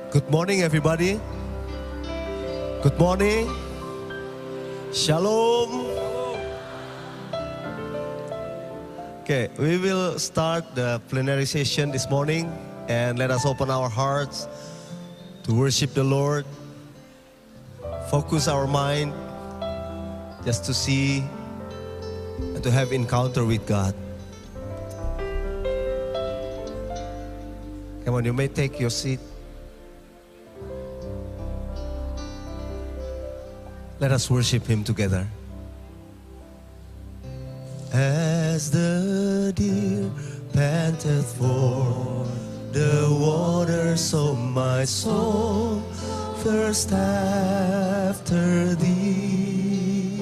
Good morning, everybody. Good morning. Shalom. Okay, we will start the plenary session this morning, and let us open our hearts to worship the Lord. Focus our mind just to see and to have encounter with God. Come on, you may take your seat. Let us worship Him together. As the deer panteth for the water, so my soul thirsts after Thee.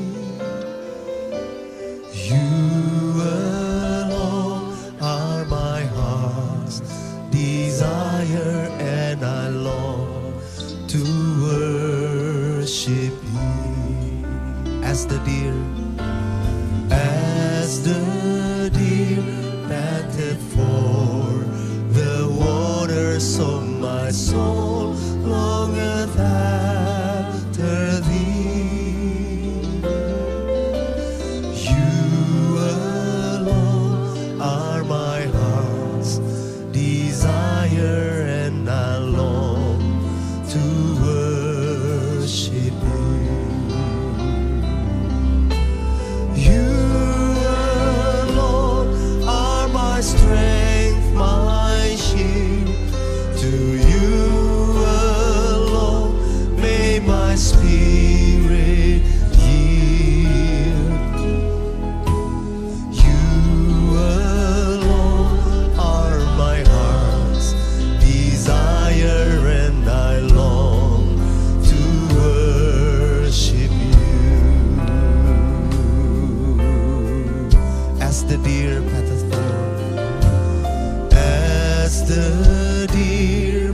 You alone are my heart's desire, and I long to worship You. As the deer panteth for the water, so my soul longeth after Thee. You alone are my heart's desire, and I long to worship You. My strength, my shield, to You alone may my spirit yield. You alone are my heart's desire, and I long to worship You. As the deer panteth for the deer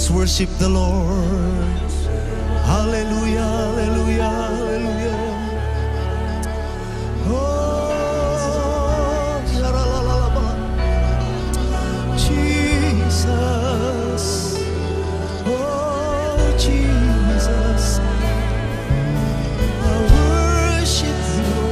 Let's worship the Lord. Hallelujah, hallelujah, hallelujah. Oh, Jesus. Oh, Jesus. I worship you.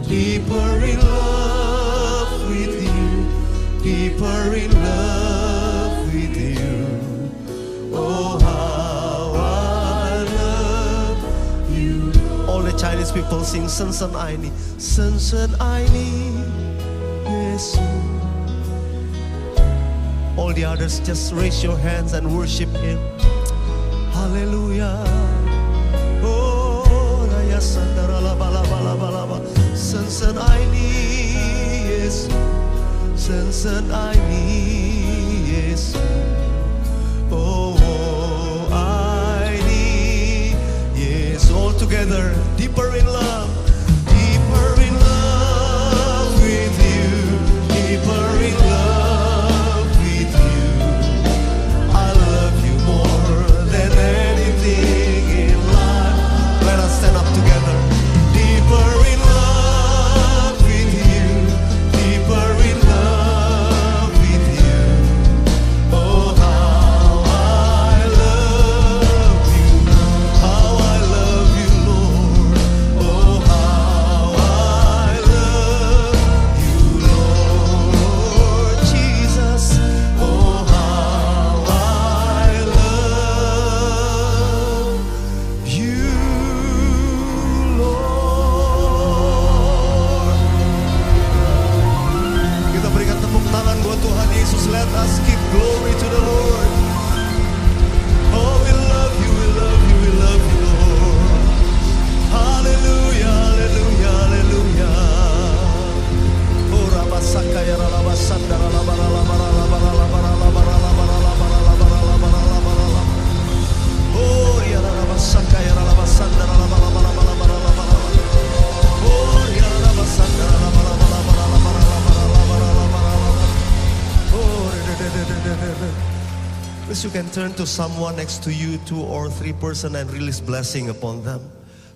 Deeper in love with these people sing Sensen Aini, Sensen Aini, Yesus. All the others just raise your hands and worship Him. Hallelujah. Oh, Raya Sandara Laba Laba Laba Laba, Sensen Aini, Yesus. Sensen Aini, Yesus. Oh, Aini, yes, all together, deeper in love with you, deeper in love with you. I love you more than anything in life. Let us stand up together. Deeper in love with you, deeper in love with you. Oh, how I love you, Lord. Oh, how I love you, Lord Jesus. Oh, how I love you, Lord. Kita berikan tepuk tangan buat Tuhan Yesus. Let us give glory to the Lord. Oh, we love you, we love you, we love you, Lord. Hallelujah, hallelujah, hallelujah. Oh, Rabasakaya Rabasandara Labara Labara Labara Labara Labara Labara Labara Labara Labara Labara. Oh, Riara Rabasakaya Rabasandara Labara Labara Labara Labara. Oh, Riara Rabasandara Labara Labara Labara Labara Labara Labara. Oh, please you can turn to someone next to you, 2 or 3 person, and release blessing upon them.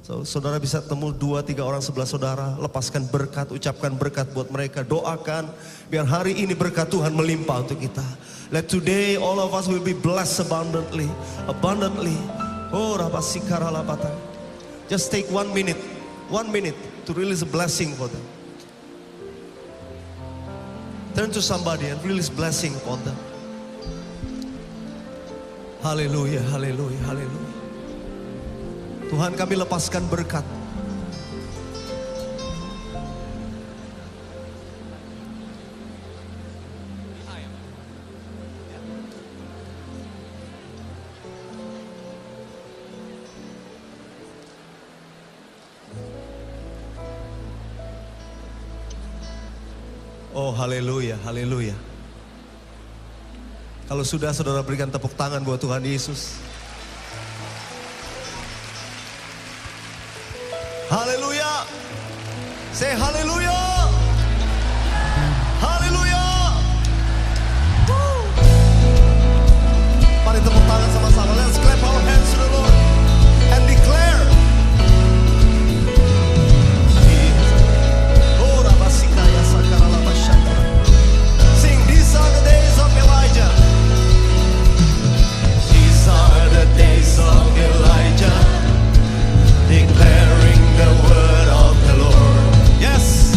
So, saudara bisa temu 2-3 orang sebelah saudara, lepaskan berkat, ucapkan berkat buat mereka, doakan biar hari ini berkat Tuhan melimpah untuk kita. Let today all of us will be blessed abundantly, abundantly. Oh, Rabasikara Labata. Just take 1 minute to release a blessing for them. Turn to somebody and release blessing upon them. Haleluya, haleluya, haleluya. Tuhan, kami lepaskan berkat. Oh, haleluya, haleluya. Kalau sudah, saudara berikan tepuk tangan buat Tuhan Yesus. Haleluya. Say haleluya. Haleluya. Mari tepuk tangan sama-sama. Let's clap our hands to the Lord and declare. Oh, Rabasikaya Sakara Labashaka. Sing, these are the days of Elijah. These are the days of Elijah, declaring the word of the Lord. Yes.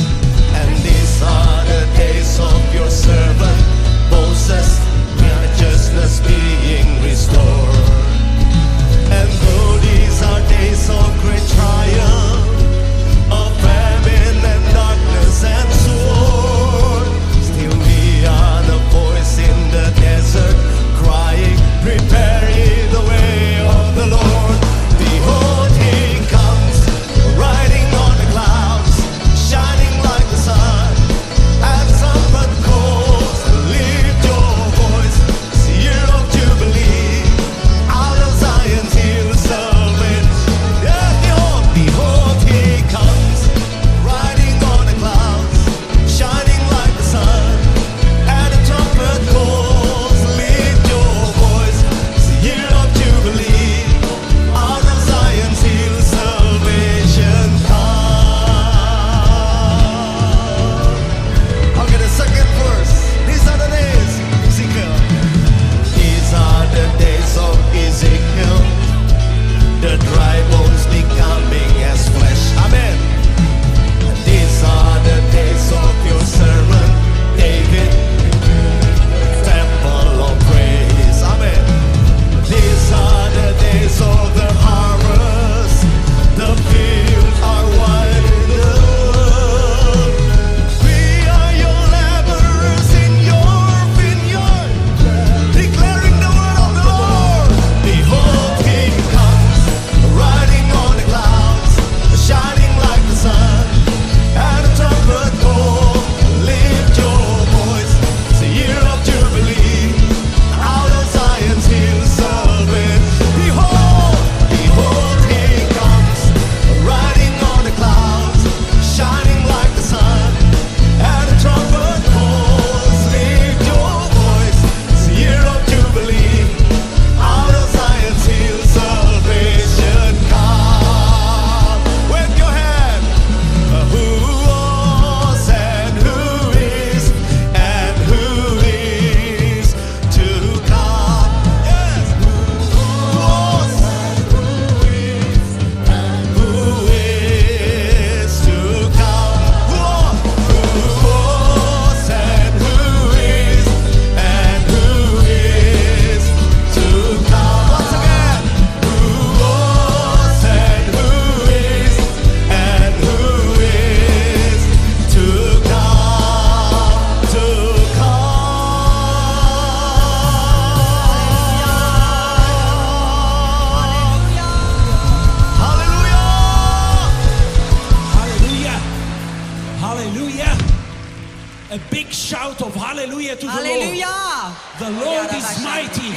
shout of hallelujah to the Lord. Hallelujah. The Lord is mighty.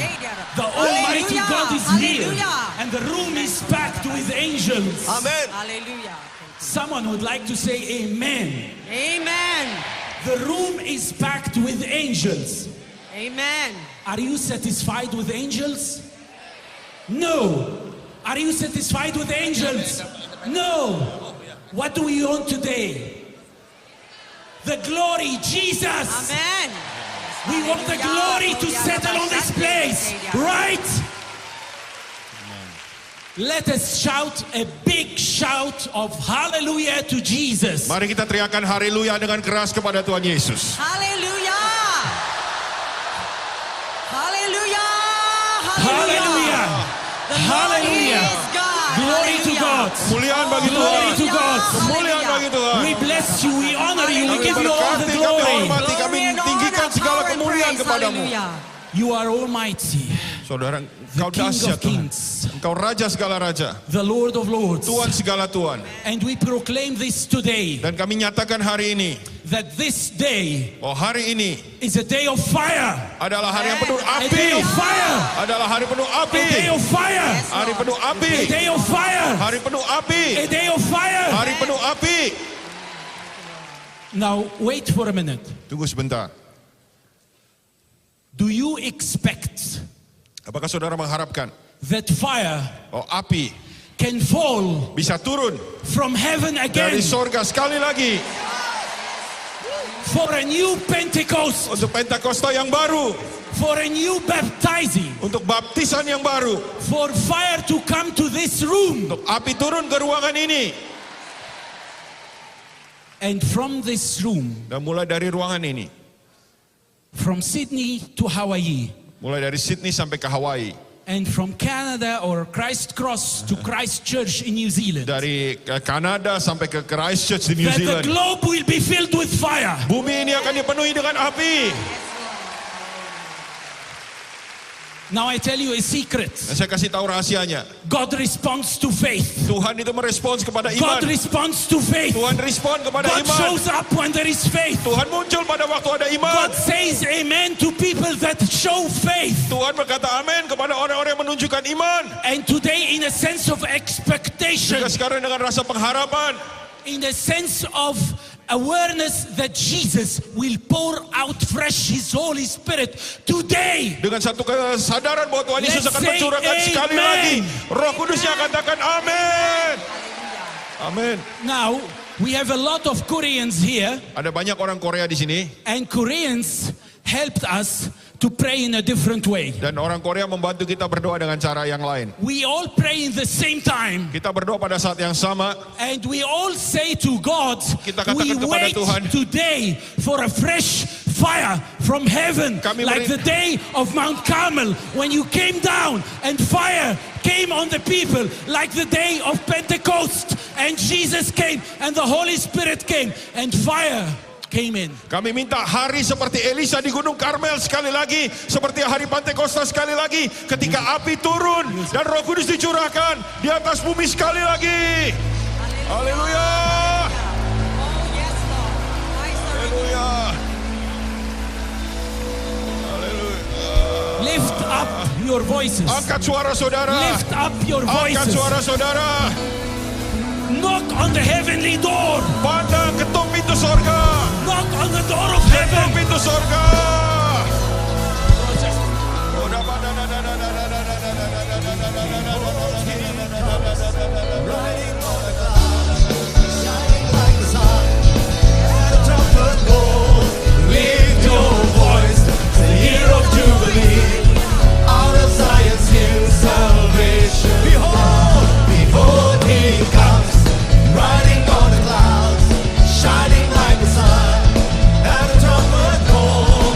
The Almighty Hallelujah. God is here. Hallelujah. And the room is packed with angels. Amen. Hallelujah. Someone would like to say amen. Amen. The room is packed with angels. Amen. Are you satisfied with angels? No. Are you satisfied with angels? No. What do we want today? The glory, Jesus. Amen. We want the glory to settle on this place, right? Let us shout a big shout of hallelujah to Jesus. Mari kita teriakan haleluya dengan keras kepada Tuhan Yesus. Hallelujah. Hallelujah. Hallelujah. The Lord Hallelujah. is God. Glory to God. Kemuliaan bagi Tuhan. Glory to God. Kemuliaan bagi Tuhan. We bless you, we honor you, we Kami give you all the berkati, kami glory. hormati, kami tinggikan segala kemuliaan kepadamu. You are almighty, Saudara, the Engkau King dahsyat of Tuhan. kings, Engkau Raja segala Raja, the Lord of lords. Tuhan segala Tuhan. And we proclaim this today, Dan kami nyatakan hari ini, that this day oh hari ini is a day of fire. adalah hari yang penuh A api. day of fire. Adalah hari penuh api. A day of fire. Hari penuh api. A day of fire. Hari penuh api. A day of fire. Hari penuh api. Now, wait for a minute. Tunggu sebentar. Do you expect Apakah saudara mengharapkan that fire api can fall bisa turun from heaven again dari sorga sekali lagi for a new Pentecost, untuk Pentakosta yang baru, for a new baptizing, untuk baptisan yang baru, for fire to come to this room? untuk api turun ke ruangan ini. And from this room, Dan mulai dari ruangan ini, from Sydney to Hawaii, mulai dari Sydney sampai ke Hawaii, and from Canada or Christ Cross to Christchurch in New Zealand, dari Kanada sampai ke Christchurch di New that the Zealand, globe will be filled with fire. bumi ini akan dipenuhi dengan api. Now I tell you a secret. Dan saya kasih tahu rahasianya. God responds to faith. Tuhan itu merespons kepada God iman. responds to faith. Tuhan respon kepada God iman. shows up when there is faith. Tuhan muncul pada waktu ada iman. God says amen to people that show faith. Tuhan berkata amin kepada orang-orang yang menunjukkan iman. And today, in a sense of expectation, Juga sekarang dengan rasa pengharapan, in a sense of awareness that Jesus will pour out fresh His Holy Spirit today. dengan satu kesadaran bahwa Tuhan Yesus Let's akan say mencurahkan sekali amen. lagi. Roh Kudusnya katakan amin. Amin. Now, we have a lot of Koreans here, Ada banyak orang Korea di sini, and Koreans helped us to pray in a different way. dan orang Korea membantu kita berdoa dengan cara yang lain. We all pray in the same time, Kita berdoa pada saat yang sama. and we all say to God, Kita katakan we kepada wait Tuhan, today for a fresh fire from heaven, Kami like the day of Mount Carmel when you came down and fire came on the people, like the day of Pentecost, and Jesus came and the Holy Spirit came and fire came in. Kami minta hari seperti Elisa di Gunung Karmel sekali lagi, seperti hari Pentakosta sekali lagi, ketika api turun dan Roh Kudus dicurahkan di atas bumi sekali lagi. Haleluya. Oh, yes, Lord. Haleluya. Haleluya. Lift up your voices. Angkat suara saudara. Lift up your Angkat voices. suara saudara. Knock on the heavenly door. Pandang ketuk pintu sorga. Knock on the door of Ketuk heaven. pintu sorga. Riding on the clouds, shining like the sun. At a trumpet call, lift your voice, the year of Jubilee. Out of Zion's hill, salvation. Behold, behold, He comes, riding on the clouds, shining like the sun. At a trumpet call,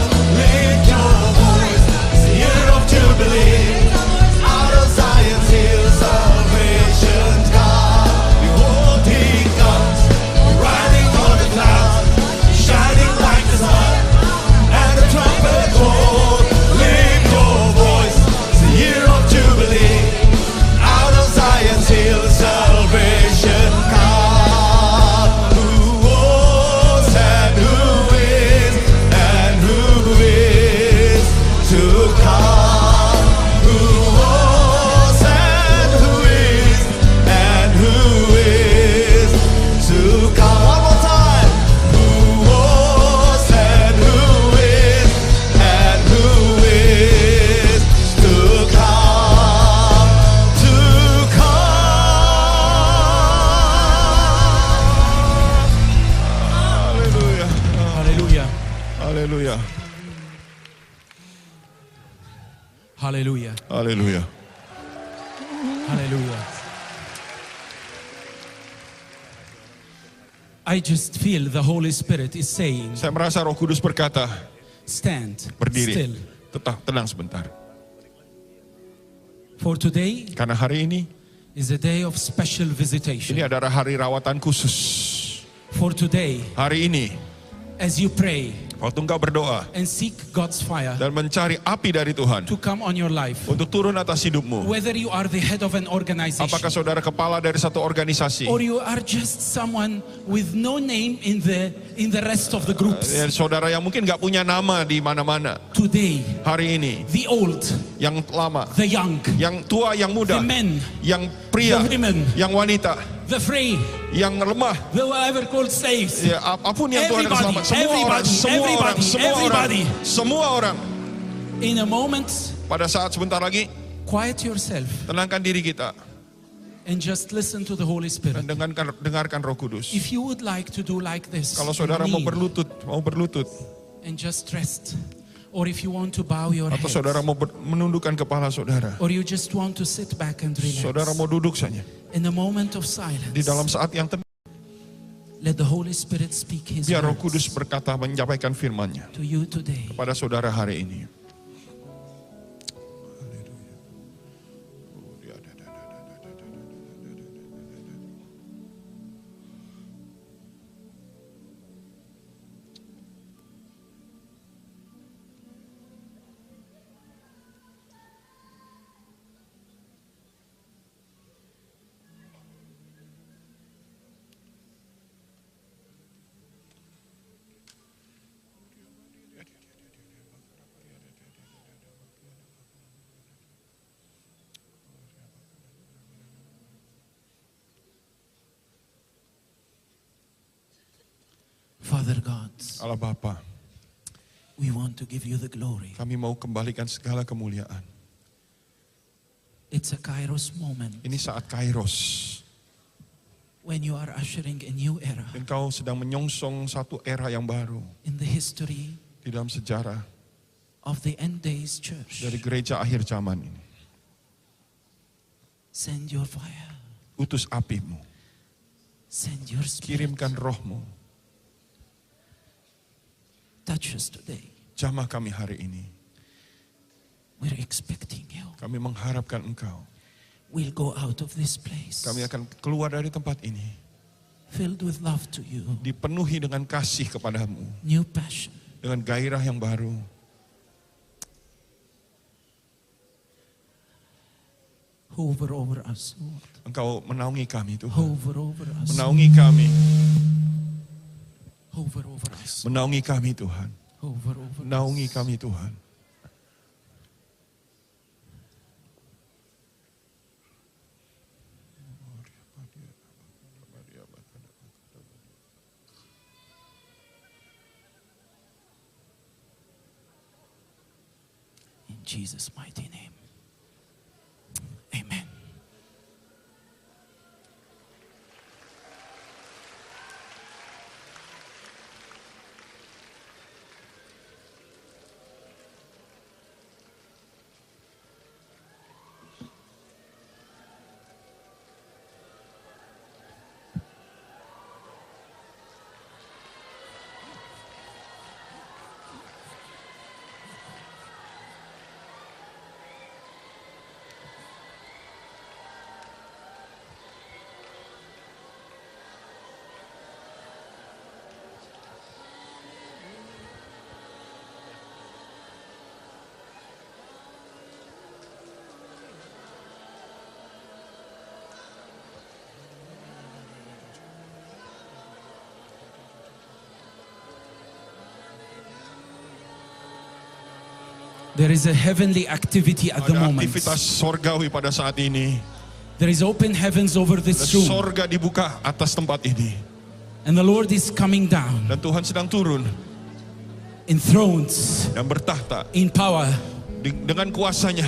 Hallelujah. Haleluya. Hallelujah. I just feel the Holy Spirit is saying, Saya merasa Roh Kudus berkata, stand berdiri, still. tetap tenang sebentar. For today Karena hari ini is a day of special visitation. ini adalah hari rawatan khusus. For today, Hari ini as you pray waktu engkau berdoa and seek God's fire dan mencari api dari Tuhan to come on your life, untuk turun atas hidupmu. whether you are the head of an organization Apakah saudara kepala dari satu organisasi? or you are just someone with no name in the rest of the groups, Saudara yang mungkin gak punya nama di mana-mana. today Hari ini the old, yang lama, the young, yang tua, yang muda, the men, yang pria, the women, yang wanita, the free, yang lemah, the whatever called slaves, ya, apapun yang Tuhan akan Everybody, selamat. Semua orang, everybody, semua orang, everybody, semua orang, everybody. semua orang. in a moment, Pada saat sebentar lagi, quiet yourself tenangkan diri kita and just listen to the Holy Spirit. dan dengarkan Roh Kudus. If you would like to do like this, Kalau saudara mau kneel berlutut, and just rest, or if you want to bow your atau head, saudara mau menundukkan kepala saudara, or you just want to sit back and saudara relax, mau duduk saja in a moment of di silence, dalam saat yang tenang. let the Holy Spirit speak His Biar Roh Kudus words berkata, menyampaikan firman-Nya to you today. pada saudara hari ini. Father God, Allah Bapa, we want to give you the glory. kami mau kembalikan segala kemuliaan. It's a Kairos moment Ini saat Kairos. when you are ushering a new era Engkau sedang menyongsong satu era yang baru in the history di dalam sejarah of the end days church. dari gereja akhir zaman ini. Send your fire, Utus apimu, send your spirit, kirimkan rohmu, touch us today. jamah kami hari ini. We're expecting you. Kami mengharapkan Engkau. We'll go out of this place Kami akan keluar dari tempat ini filled with love to you, dipenuhi dengan kasih kepadamu, new passion. dengan gairah yang baru. Hover over us, Lord. Engkau menaungi kami Tuhan. Hover over us. Menaungi kami. Hover over us. Menaungi kami Tuhan. Hover over Menaungi us. kami Tuhan. In Jesus' mighty name. Amen. There is a heavenly activity at the Ada moment. aktivitas sorgawi pada saat ini. There is open heavens over this room. Sorga dibuka atas tempat ini. And the Lord is coming down Dan Tuhan sedang turun in thrones, dan bertahta in power, dengan kuasanya.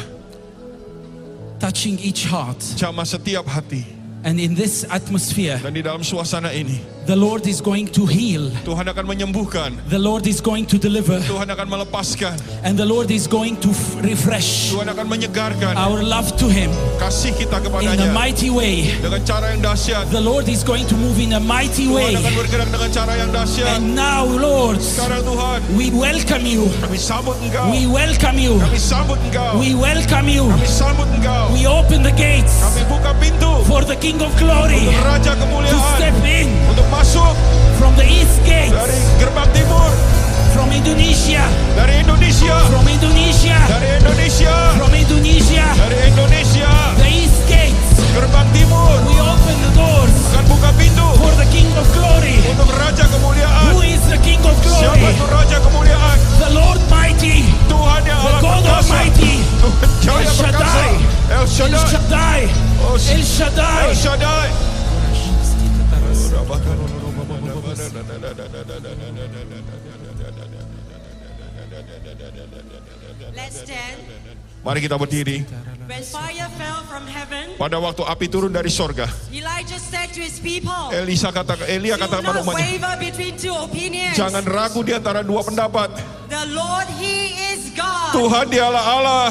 touching each heart, Jamah setiap hati. And in this atmosphere, Dan di dalam suasana ini, the Lord is going to heal. Tuhan akan menyembuhkan. The Lord is going to deliver. Tuhan akan melepaskan. And the Lord is going to refresh Tuhan akan menyegarkan our love to Him kasih kita in a kepadanya mighty way. dengan cara yang dahsyat. The Lord is going to move in a mighty way. Tuhan akan bergerak dengan cara yang dahsyat. And now, Lord, Sekarang Tuhan, we welcome you. kami sambut Engkau. We welcome you. Kami sambut Engkau. We welcome you. Kami sambut Engkau. We open the gates Kami buka pintu for the King of Glory Raja to Kemuliaan step in untuk masuk from the east gates, dari gerbang timur, from Indonesia, dari Indonesia, from Indonesia, dari Indonesia, from Indonesia, dari Indonesia, the east gates. gerbang timur We open the doors akan buka pintu for the King of Glory. untuk Raja Kemuliaan. Who is the King of Siapa Glory? itu Raja Kemuliaan? The Lord mighty, Tuhan yang the Allah God perkasa, Almighty, Tuhan Jaya El perkasa, Shaddai, El El Shaddai, Shaddai, Oh, El Shaddai. El Shaddai. Let's stand. Mari kita berdiri. When fire fell from heaven, Pada waktu api turun dari sorga, Elijah said to his people, Elia do kata kepada not umatnya, waver between two opinions. jangan ragu di antara dua pendapat. The Lord, He is God. Tuhan dialah Allah.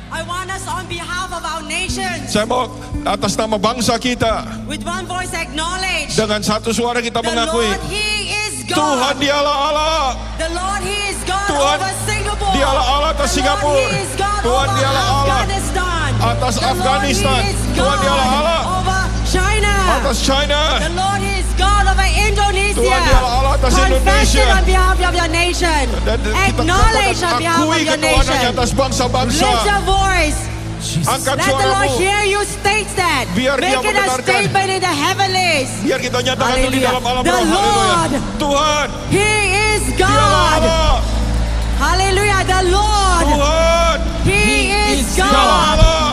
I want us on behalf of our nations, Saya mau atas nama bangsa kita with one voice acknowledge, dengan satu suara kita the mengakui Lord, He is Tuhan God. dialah Allah. The Lord, He is God Tuhan, over Singapore. dialah Allah atas The Singapura. Lord, He is God Tuhan, over dialah Allah Afghanistan. atas The Lord, Afghanistan. He is Tuhan, dialah God Allah over China. atas China. The Lord, He is God over Indonesia. Tuhan, dialah Allah atas Confess Indonesia. it on behalf of your nation. Dan kita Acknowledge on behalf of akui your ketuhanannya nation. atas bangsa-bangsa. Lift your voice. Angkat Let the Lord suaramu. hear you state that. Biar dia Make it a mendengarkan. statement in the heavenlies. Biar kita nyatakan itu di Haleluya. dalam alam The roh. Haleluya. Lord. Tuhan, He is dialah God. Allah. Hallelujah. The Lord. Tuhan, He is dialah God. Allah.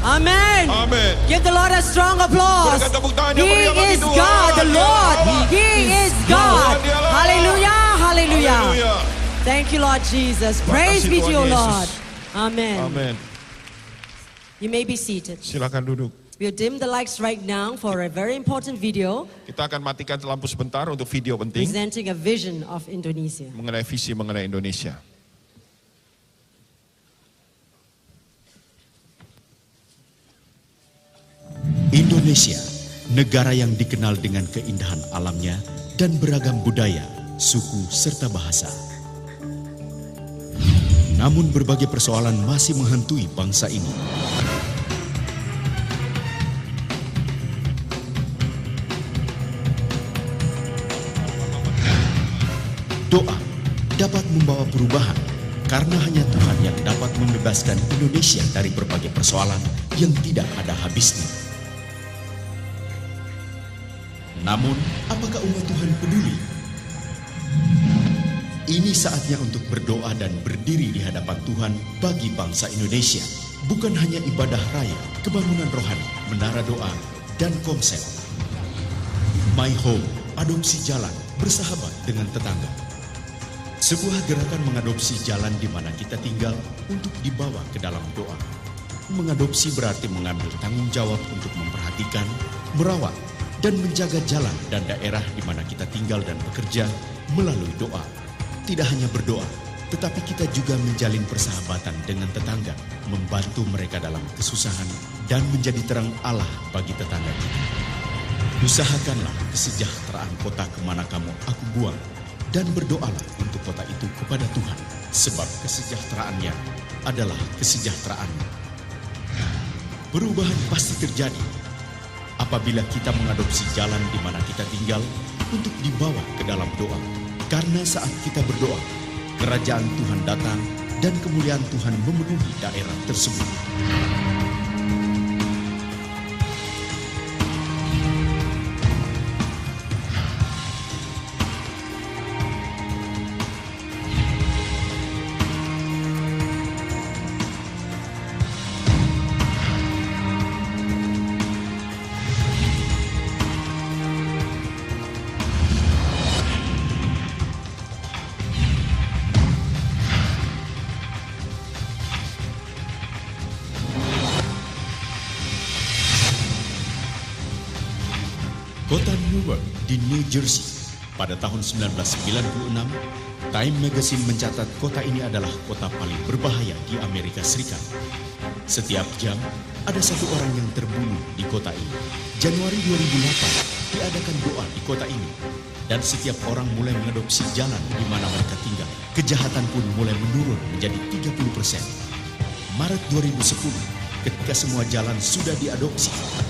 Amen. Amin. Give the Lord a strong applause. Berikan tepuk tangan He yang meriah bagi is Tuhan. God. The Dialah Lord. Allah. He is God. Tuhan, dialah Allah. Hallelujah. Hallelujah. Haleluya. Thank you, Lord Jesus. Terima Praise kasih, be to Tuhan you, Yesus. Lord. Amen. Amin. You may be seated. Silakan duduk. We'll dim the lights right now for a very important video Kita akan matikan lampu sebentar untuk video penting presenting a vision of Indonesia. mengenai visi mengenai Indonesia. Indonesia, negara yang dikenal dengan keindahan alamnya dan beragam budaya, suku, serta bahasa. Namun berbagai persoalan masih menghantui bangsa ini. Doa dapat membawa perubahan karena hanya Tuhan yang dapat membebaskan Indonesia dari berbagai persoalan yang tidak ada habisnya. Namun, apakah umat Tuhan peduli? Ini saatnya untuk berdoa dan berdiri di hadapan Tuhan bagi bangsa Indonesia. Bukan hanya ibadah raya, kebangunan rohani, menara doa, dan konsep. My Home, adopsi jalan, bersahabat dengan tetangga. Sebuah gerakan mengadopsi jalan di mana kita tinggal untuk dibawa ke dalam doa. Mengadopsi berarti mengambil tanggung jawab untuk memperhatikan, merawat, dan menjaga jalan dan daerah di mana kita tinggal dan bekerja melalui doa. Tidak hanya berdoa, tetapi kita juga menjalin persahabatan dengan tetangga, membantu mereka dalam kesusahan, dan menjadi terang Allah bagi tetangga kita. Usahakanlah kesejahteraan kota kemana kamu aku buang, dan berdoalah untuk kota itu kepada Tuhan, sebab kesejahteraannya adalah kesejahteraanmu. Perubahan pasti terjadi apabila kita mengadopsi jalan di mana kita tinggal untuk dibawa ke dalam doa. Karena saat kita berdoa, kerajaan Tuhan datang dan kemuliaan Tuhan memenuhi daerah tersebut. Kota Newark di New Jersey. Pada tahun 1996, Time Magazine mencatat kota ini adalah kota paling berbahaya di Amerika Serikat. Setiap jam, ada satu orang yang terbunuh di kota ini. Januari 2008, diadakan doa di kota ini. Dan setiap orang mulai mengadopsi jalan di mana mereka tinggal. Kejahatan pun mulai menurun menjadi 30%. Maret 2010, ketika semua jalan sudah diadopsi,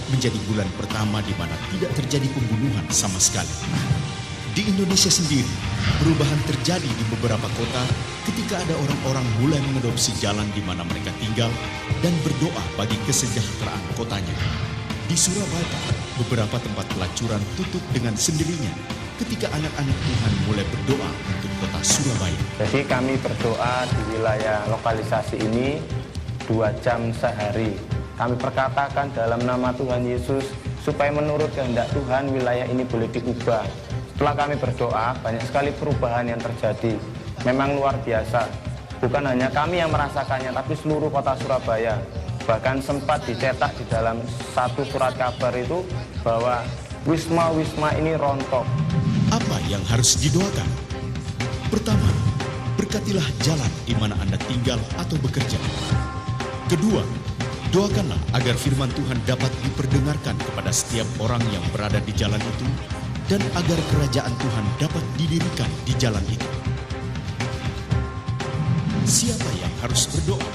menjadi bulan pertama di mana tidak terjadi pembunuhan sama sekali. Di Indonesia sendiri, perubahan terjadi di beberapa kota ketika ada orang-orang mulai mengadopsi jalan di mana mereka tinggal dan berdoa bagi kesejahteraan kotanya. Di Surabaya, beberapa tempat pelacuran tutup dengan sendirinya ketika anak-anak Tuhan mulai berdoa untuk kota Surabaya. Jadi kami berdoa di wilayah lokalisasi ini 2 jam sehari. Kami perkatakan dalam nama Tuhan Yesus supaya menurut kehendak Tuhan wilayah ini boleh diubah. Setelah kami berdoa, banyak sekali perubahan yang terjadi. Memang luar biasa. Bukan hanya kami yang merasakannya, tapi seluruh kota Surabaya. Bahkan sempat dicetak di dalam satu surat kabar itu bahwa wisma-wisma ini rontok. Apa yang harus didoakan? Pertama, berkatilah jalan di mana Anda tinggal atau bekerja. Kedua, doakanlah agar firman Tuhan dapat diperdengarkan kepada setiap orang yang berada di jalan itu dan agar kerajaan Tuhan dapat didirikan di jalan itu. Siapa yang harus berdoa?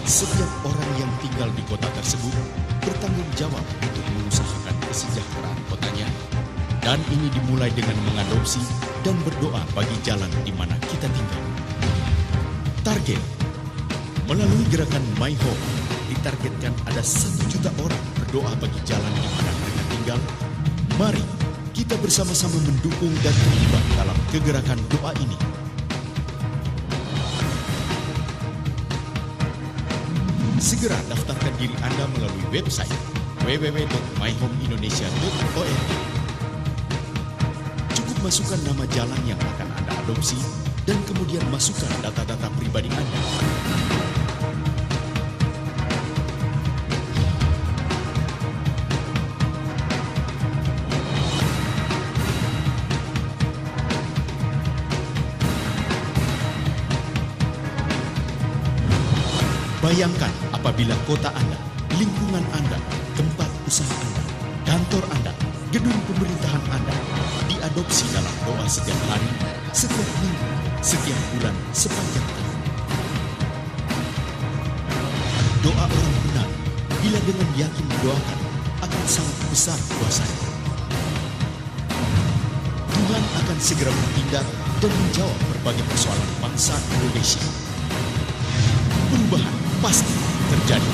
Setiap orang yang tinggal di kota tersebut bertanggung jawab untuk mengusahakan kesejahteraan kotanya, dan ini dimulai dengan mengadopsi dan berdoa bagi jalan di mana kita tinggal. Target melalui gerakan My Home ditargetkan ada 1 juta orang berdoa bagi jalan di mana mereka tinggal. Mari kita bersama-sama mendukung dan terlibat dalam kegerakan doa ini. Segera daftarkan diri Anda melalui website www.myhomeindonesia.org. Cukup masukkan nama jalan yang akan Anda adopsi dan kemudian masukkan data-data pribadi Anda. Bayangkan apabila kota Anda, lingkungan Anda, tempat usaha Anda, kantor Anda, gedung pemerintahan Anda diadopsi dalam doa setiap hari, setiap minggu, setiap bulan, sepanjang tahun. Doa orang benar, bila dengan yakin mendoakan, akan sangat besar kuasanya. Tuhan akan segera bertindak dan menjawab berbagai persoalan bangsa Indonesia. Perubahan pasti terjadi.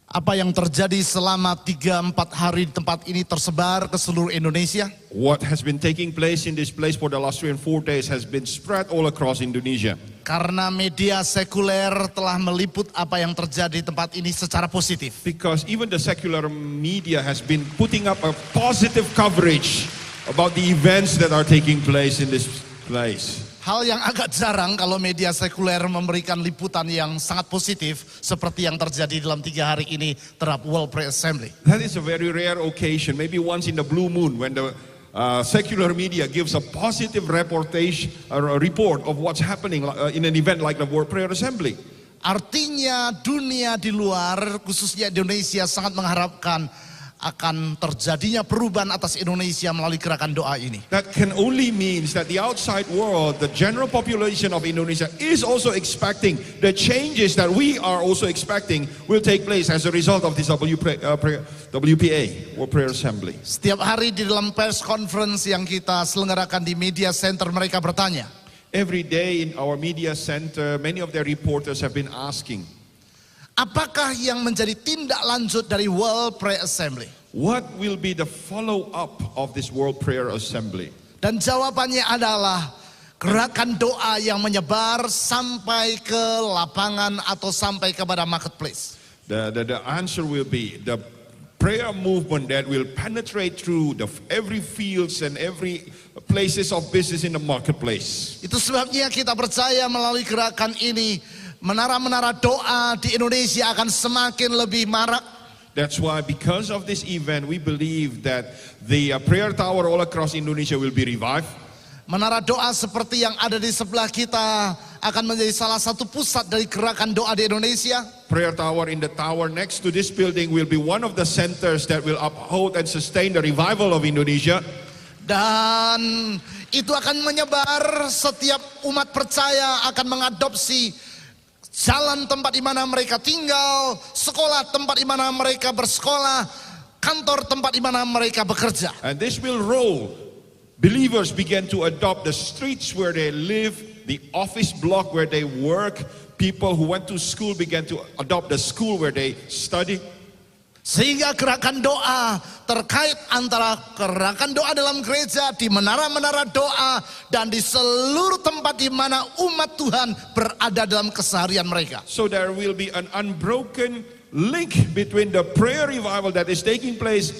Apa yang terjadi selama 3-4 hari di tempat ini tersebar ke seluruh Indonesia? What has been taking place in this place for the last 3 and 4 days has been spread all across Indonesia. Karena media sekuler telah meliput apa yang terjadi di tempat ini secara positif. Because even the secular media has been putting up a positive coverage about the events that are taking place in this place. Hal yang agak jarang kalau media sekuler memberikan liputan yang sangat positif seperti yang terjadi dalam 3 hari ini terhadap World Prayer Assembly. That is a very rare occasion, maybe once in the blue moon when the secular media gives a positive reportage or a report of what's happening in an event like the World Prayer Assembly. Artinya dunia di luar, khususnya Indonesia, sangat mengharapkan akan terjadinya perubahan atas Indonesia melalui gerakan doa ini. That can only means that the outside world, the general population of Indonesia is also expecting the changes that we are also expecting will take place as a result of this WPA, World Prayer Assembly. Setiap hari di dalam press conference yang kita selenggarakan di media center, mereka bertanya. Every day in our media center, many of their reporters have been asking, apakah yang menjadi tindak lanjut dari World Prayer Assembly? what will be the follow-up of this World Prayer Assembly? Dan jawabannya adalah gerakan doa yang menyebar sampai ke lapangan atau sampai kepada marketplace. The answer will be the prayer movement that will penetrate through every fields and every places of business in the marketplace. Itu sebabnya kita percaya melalui gerakan ini, menara-menara doa di Indonesia akan semakin lebih marak. That's why because of this event, we believe that the prayer tower all across Indonesia will be revived. Menara doa seperti yang ada di sebelah kita akan menjadi salah satu pusat dari gerakan doa di Indonesia. Prayer tower in the tower next to this building will be one of the centers that will uphold and sustain the revival of Indonesia. Dan itu akan menyebar, setiap umat percaya akan mengadopsi jalan tempat di mana mereka tinggal, sekolah tempat di mana mereka bersekolah, kantor tempat di mana mereka bekerja. And this will roll. Believers began to adopt the streets where they live, the office block where they work. People who went to school began to adopt the school where they study. Sehingga gerakan doa terkait antara gerakan doa dalam gereja, di menara-menara doa, dan di seluruh tempat di mana umat Tuhan berada dalam keseharian mereka. So there will be an unbroken link between the prayer revival that is taking place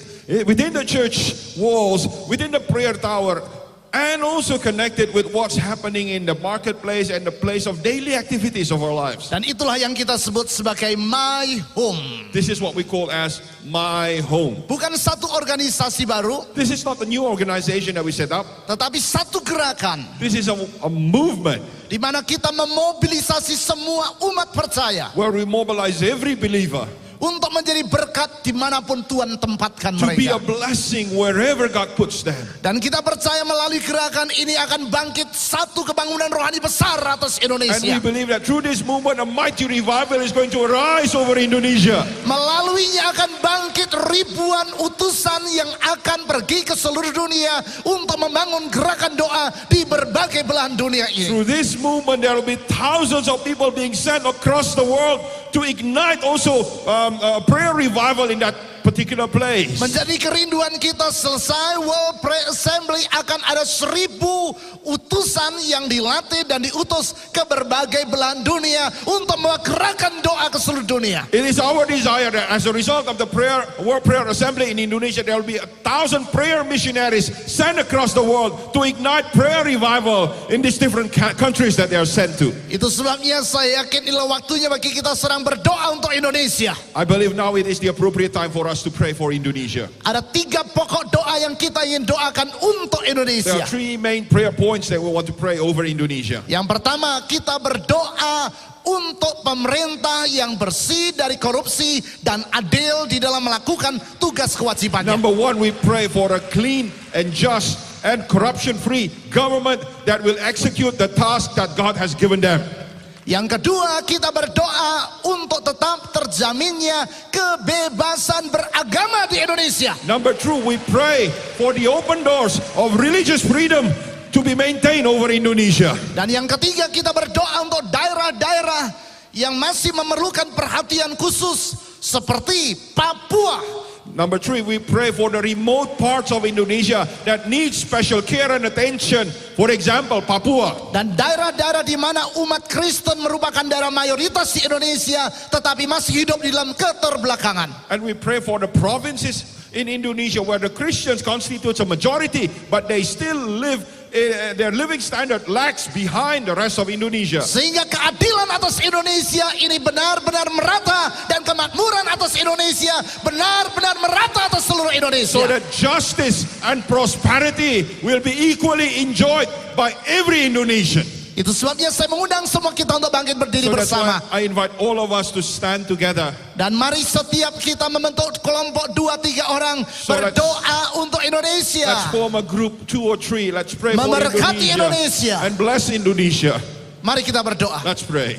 within the church walls, within the prayer tower, and also connected with what's happening in the marketplace and the place of daily activities of our lives. Dan itulah yang kita sebut sebagai my home. This is what we call as my home. Bukan satu organisasi baru, This is not a new organization that we set up. tetapi satu gerakan This is a movement di mana kita memobilisasi semua umat percaya where we mobilize every believer untuk menjadi berkat dimanapun Tuhan tempatkan to be a mereka. blessing wherever God puts them. Dan kita percaya melalui gerakan ini akan bangkit satu kebangunan rohani besar atas And we Indonesia. believe that through this movement, a mighty revival is going to arise over Indonesia. Melaluinya akan bangkit ribuan utusan yang akan pergi ke seluruh dunia untuk membangun gerakan doa di berbagai belahan dunia ini. Through this movement, there will be thousands of people being sent across the world to ignite also a prayer revival in that particular place. Menjadi kerinduan kita, selesai World Prayer Assembly akan ada 1000 utusan yang dilatih dan diutus ke berbagai belahan dunia untuk membawa gerakan doa ke seluruh dunia. It is our desire that as a result of the World Prayer Assembly in Indonesia, there will be 1,000 prayer missionaries sent across the world to ignite prayer revival in these different countries that they are sent to. Itu sebabnya saya yakin inilah waktunya bagi kita sedang berdoa untuk Indonesia. I believe now it is the appropriate time for us to pray for Indonesia. Ada 3 pokok doa yang kita ingin doakan untuk There Indonesia. are 3 main prayer points that we want to pray over Indonesia. Yang pertama, kita berdoa untuk pemerintah yang bersih dari korupsi dan adil di dalam melakukan tugas kewajibannya. Number 1, we pray for a clean and just and corruption-free government that will execute the task that God has given them. Yang kedua, kita berdoa untuk tetap terjaminnya kebebasan beragama di Indonesia. Number 2, we pray for the open doors of religious freedom to be maintained over Indonesia. Dan yang ketiga, kita berdoa untuk daerah-daerah yang masih memerlukan perhatian khusus seperti Papua. Number 3, we pray for the remote parts of Indonesia that need special care and attention. For example, Papua. Dan daerah-daerah di mana umat Kristen merupakan daerah mayoritas di Indonesia tetapi masih hidup di dalam keterbelakangan. And we pray for the provinces in Indonesia where the Christians constitute a majority, but they still live, their living standard lags behind the rest of Indonesia. Sehingga keadilan atas Indonesia ini benar-benar merata, dan kemakmuran atas Indonesia benar-benar merata atas seluruh Indonesia. So that justice and prosperity will be equally enjoyed by every Indonesian. Itu sebabnya saya mengundang semua kita untuk bangkit berdiri So that's bersama. why I invite all of us to stand together. Dan mari setiap kita membentuk kelompok 2-3 orang So berdoa untuk Indonesia. Let's form a group 2 or 3. Let's pray for Memberkati Indonesia Indonesia. and bless Indonesia. Mari kita berdoa. Let's pray.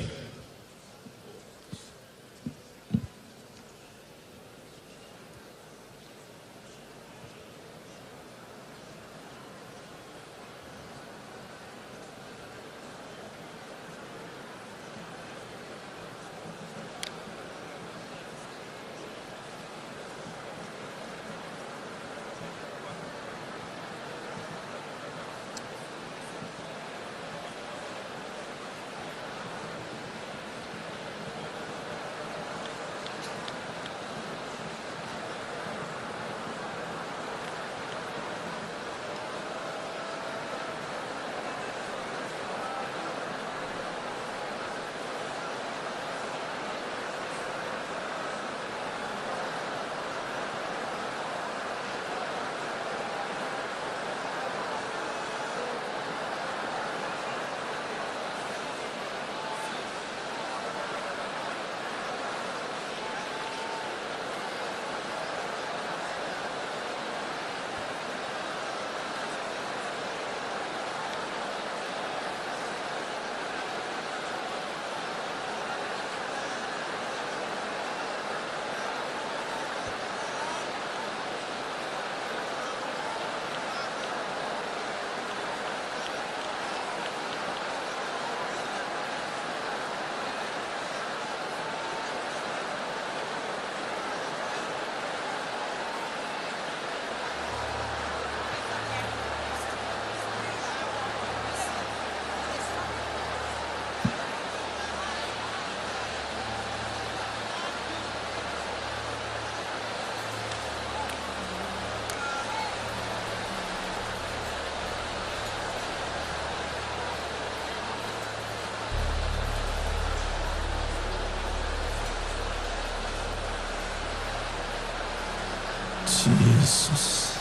Jesus.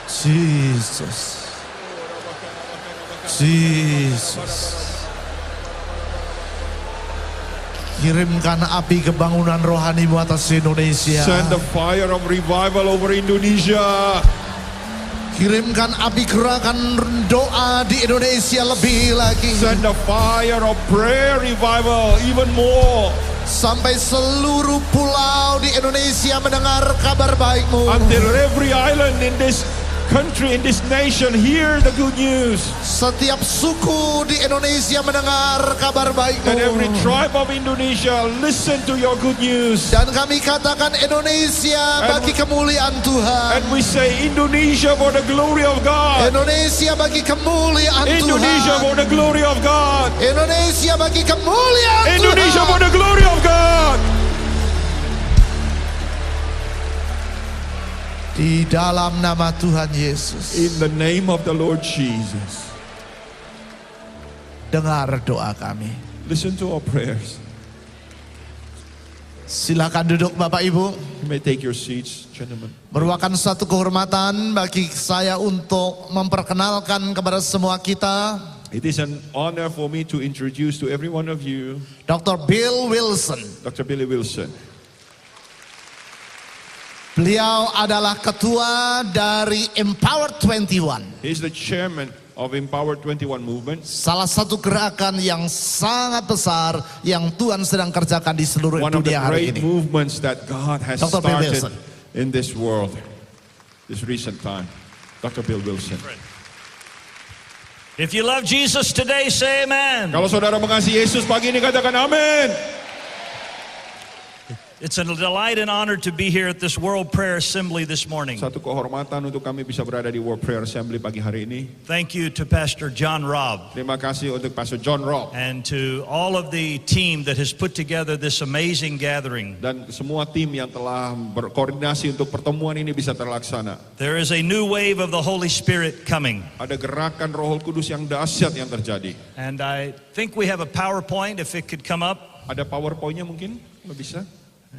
Jesus. Jesus. Kirimkan api kebangunan rohani atas Indonesia. Send the fire of revival over Indonesia. Kirimkan api gerakan doa di Indonesia lebih lagi. Send the fire of prayer revival even more. Sampai seluruh pulau di Indonesia mendengar kabar baik-Mu. Until every island in this country, in this nation, hear the good news. Setiap suku di Indonesia mendengar kabar baik-Mu. And every tribe of Indonesia listen to your good news. Dan kami katakan Indonesia bagi kemuliaan Tuhan. And we say Indonesia for the glory of God. Indonesia bagi kemuliaan Indonesia Tuhan. for the glory of God. Indonesia bagi kemuliaan Indonesia for Tuhan. the glory of God. Di dalam nama Tuhan Yesus. In the name of the Lord Jesus. Dengar doa kami. Listen to our prayers. Silakan duduk Bapak Ibu. You may take your seats, gentlemen. Merupakan satu kehormatan bagi saya untuk memperkenalkan kepada semua kita It is an honor for me to introduce to every one of you Dr. Bill Wilson. Dr. Billy Wilson. Beliau adalah ketua dari Empower 21. He's the chairman of Empower 21 movement. Salah satu gerakan yang sangat besar yang Tuhan sedang kerjakan di seluruh One of the dunia hari great ini. movements that God has Dr. Bill started Wilson. in this world, this recent time. Dr. Bill Wilson. If you love Jesus today, say amen. Kalau saudara mengasihi Yesus pagi ini katakan amin. It's a delight and honor to be here at this World Prayer Assembly this morning. Satu kehormatan untuk kami bisa berada di World Prayer Assembly pagi hari ini. Thank you to Pastor John Robb Terima kasih untuk Pastor John Robb and to all of the team that has put together this amazing gathering. dan semua tim yang telah berkoordinasi untuk pertemuan ini bisa terlaksana. There is a new wave of the Holy Spirit coming. Ada gerakan Roh Kudus yang dahsyat yang terjadi. And I think we have a PowerPoint, if it could come up. Ada PowerPoint-nya mungkin? Kalau bisa.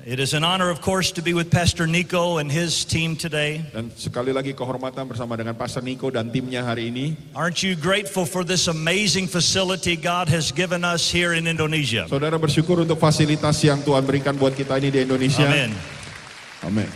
It is an honor, of course, to be with Pastor Nico and his team today. Dan sekali lagi kehormatan bersama dengan Pastor Nico dan timnya hari ini. Aren't you grateful for this amazing facility God has given us here in Indonesia? Saudara bersyukur untuk fasilitas yang Tuhan berikan buat kita ini di Indonesia. Amen. Amin.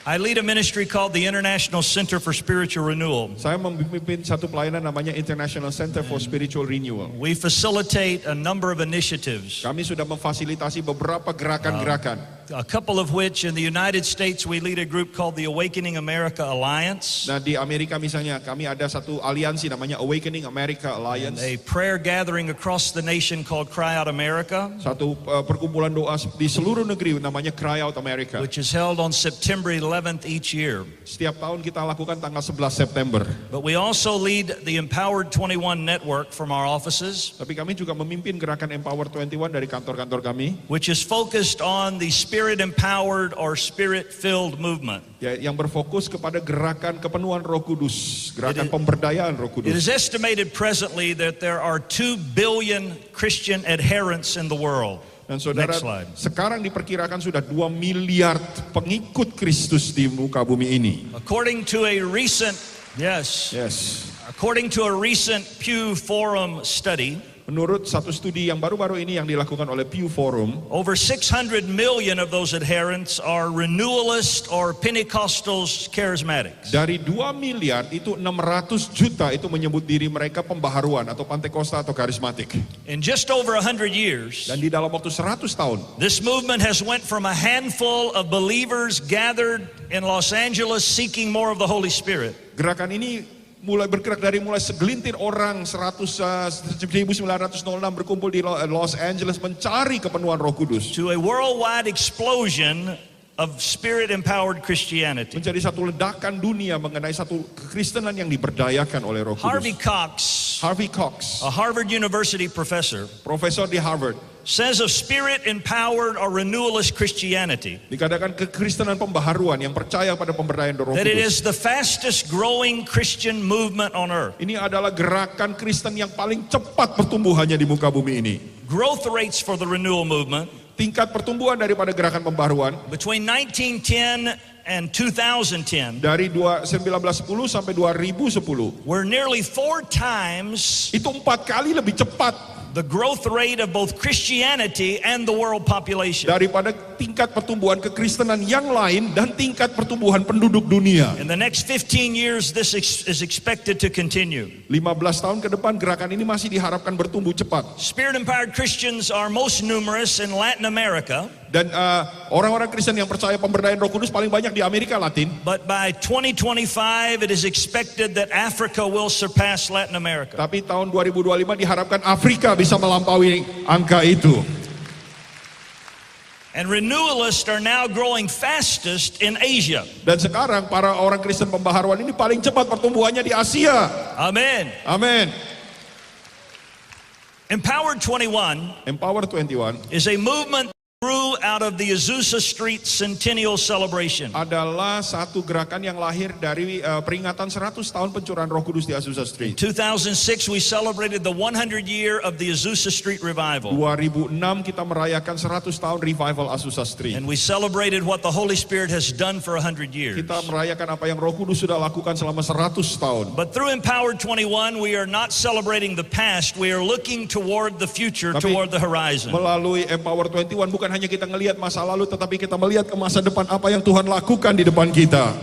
I lead a ministry called the International Center for Spiritual Renewal. Saya memimpin satu pelayanan namanya International Center for Spiritual Renewal. We facilitate a number of initiatives, Kami sudah memfasilitasi beberapa gerakan-gerakan. a couple of which in the United States we lead a group called the Awakening America Alliance, Nah di Amerika misalnya kami ada satu aliansi namanya Awakening America Alliance. a prayer gathering across the nation called Cry Out America, Satu perkumpulan doa di seluruh negeri namanya Cry Out America. which is held on September 11th each year. Setiap tahun kita lakukan tanggal 11 September. But we also lead the Empowered 21 network from our offices, Tapi kami juga memimpin gerakan Empower 21 dari kantor-kantor kami. which is focused on the Spirit-empowered or Spirit-filled movement. Ya, yang berfokus kepada gerakan kepenuhan Roh Kudus, gerakan pemberdayaan Roh It is Kudus. estimated presently that there are 2 billion Christian adherents in the world. Dan saudara, Next slide. sekarang diperkirakan sudah 2 miliar pengikut Kristus di muka bumi ini. According to a recent Pew Forum study, Menurut satu studi yang baru-baru ini yang dilakukan oleh Pew Forum, over 600 million of those adherents are renewalist or Pentecostals charismatics. dari 2 miliar itu 600 juta itu menyebut diri mereka pembaharuan atau Pantekosta atau karismatik. In just over 100 years, Dan di dalam waktu 100 tahun, this movement has went from a handful of believers gathered in Los Angeles seeking more of the Holy Spirit gerakan ini mulai bergerak dari mulai segelintir orang 1906 berkumpul di Los Angeles mencari kepenuhan Roh Kudus to a worldwide explosion of Spirit-empowered Christianity. menjadi satu ledakan dunia mengenai satu kekristenan yang diberdayakan oleh Roh Harvey Kudus. Cox, Harvey Cox, a Harvard University professor, profesor di Harvard, says of Spirit-empowered or renewalist Christianity dikatakan kekristenan pembaharuan yang percaya pada pemberdayaan Roh that it Kudus. is the fastest growing Christian movement on earth. Ini adalah gerakan Kristen yang paling cepat pertumbuhannya di muka bumi ini. Growth rates for the renewal movement Tingkat pertumbuhan daripada gerakan pembaharuan between 1910 and 2010 Dari 1910 sampai 2010. were nearly 4 times Itu 4 kali lebih cepat the growth rate of both Christianity and the world population. daripada tingkat pertumbuhan kekristenan yang lain dan tingkat pertumbuhan penduduk dunia. In the next 15 years, this is expected to continue. 15 tahun ke depan gerakan ini masih diharapkan bertumbuh cepat. Spirit-empowered Christians are most numerous in Latin America, Dan orang-orang Kristen yang percaya pemberdayaan Roh Kudus paling banyak di Amerika Latin. but by 2025, it is expected that Africa will surpass Latin America. Tapi tahun 2025 diharapkan Afrika bisa melampaui angka itu. And renewalists are now growing fastest in Asia. Dan sekarang para orang Kristen pembaharuan ini paling cepat pertumbuhannya di Asia. Amen. Amin. Empowered 21 Empower 21 is a movement that grew out of the Azusa Street Centennial Celebration. adalah satu gerakan yang lahir dari peringatan 100 tahun pencurahan Roh Kudus di Azusa Street. 2006, we celebrated the 100 year of the Azusa Street Revival. 2006 kita merayakan 100 tahun revival Azusa Street. And we celebrated what the Holy Spirit has done for 100 years. Kita merayakan apa yang Roh Kudus sudah lakukan selama 100 tahun. But through Empowered 21, we are not celebrating the past. We are looking toward the future, Tapi toward the horizon. melalui Empower 21 bukan hanya kita ngelihat masa lalu, tetapi kita melihat ke masa depan apa yang Tuhan lakukan di depan kita.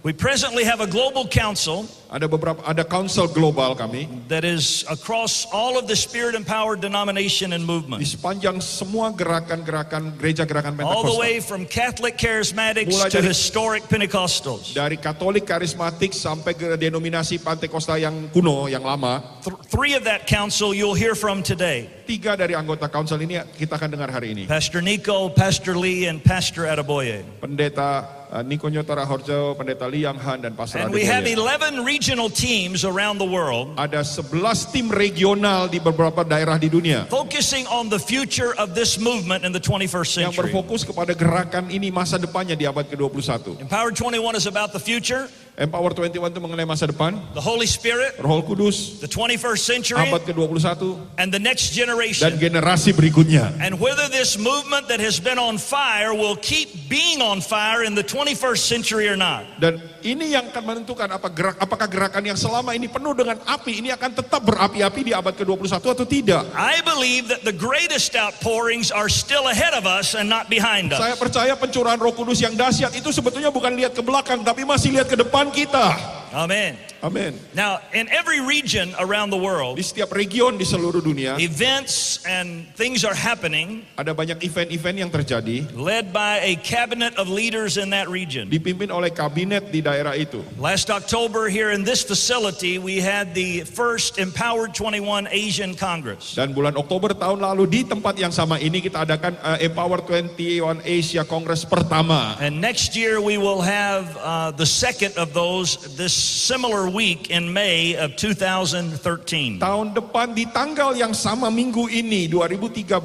We presently have a global council Ada council global kami that is across all of the Spirit-empowered denomination and di movement. sepanjang semua gerakan-gerakan gereja gerakan All the Pentakosta. way from Catholic Charismatics Mulai to dari- historic Pentecostals. Dari Katolik karismatik sampai ke denominasi Pentakosta yang kuno, yang lama. Three of that council you'll hear from today. 3 dari anggota council ini kita akan dengar hari ini. Pastor Nico, Pastor Lee, and Pastor Adeboye. Pendeta Niko Nyotara Horjo, Pendeta Liang Han, dan Pastor And we have Adeboye. 11 regional teams around the world Ada 11 tim regional di beberapa daerah di dunia focusing on the future of this movement in the 21st yang century. berfokus kepada gerakan ini masa depannya di abad ke-21. Empowered 21 is about the future, Empower 21 itu mengenai masa depan, the Holy Spirit, Roh Kudus, the 21st century, abad ke-21, and the next dan generation. generasi berikutnya. And whether this movement that has been on fire will keep being on fire in the 21st century or not. Dan ini yang akan menentukan apakah gerakan yang selama ini penuh dengan api ini akan tetap berapi-api di abad ke-21 atau tidak. I believe that the greatest outpourings are still ahead of us and not behind Saya us. percaya pencurahan Roh Kudus yang dahsyat itu sebetulnya bukan lihat ke belakang, tapi masih lihat ke depan kita. Amen. Amin. Now, in every region around the world, Di setiap region di seluruh dunia events and things are happening ada banyak event-event yang terjadi led by a cabinet of leaders in that region. dipimpin oleh kabinet di daerah itu. Last October here in this facility, we had the first Empowered 21 Asian Congress. Dan bulan Oktober tahun lalu di tempat yang sama ini kita adakan Empower 21 Asia Congress pertama. And next year we will have the second of those this similar week in May of 2013. Tahun depan di tanggal yang sama minggu ini 2013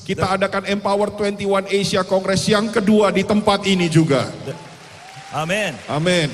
kita adakan Empower 21 Asia Congress yang kedua di tempat ini juga. Amen. Amin.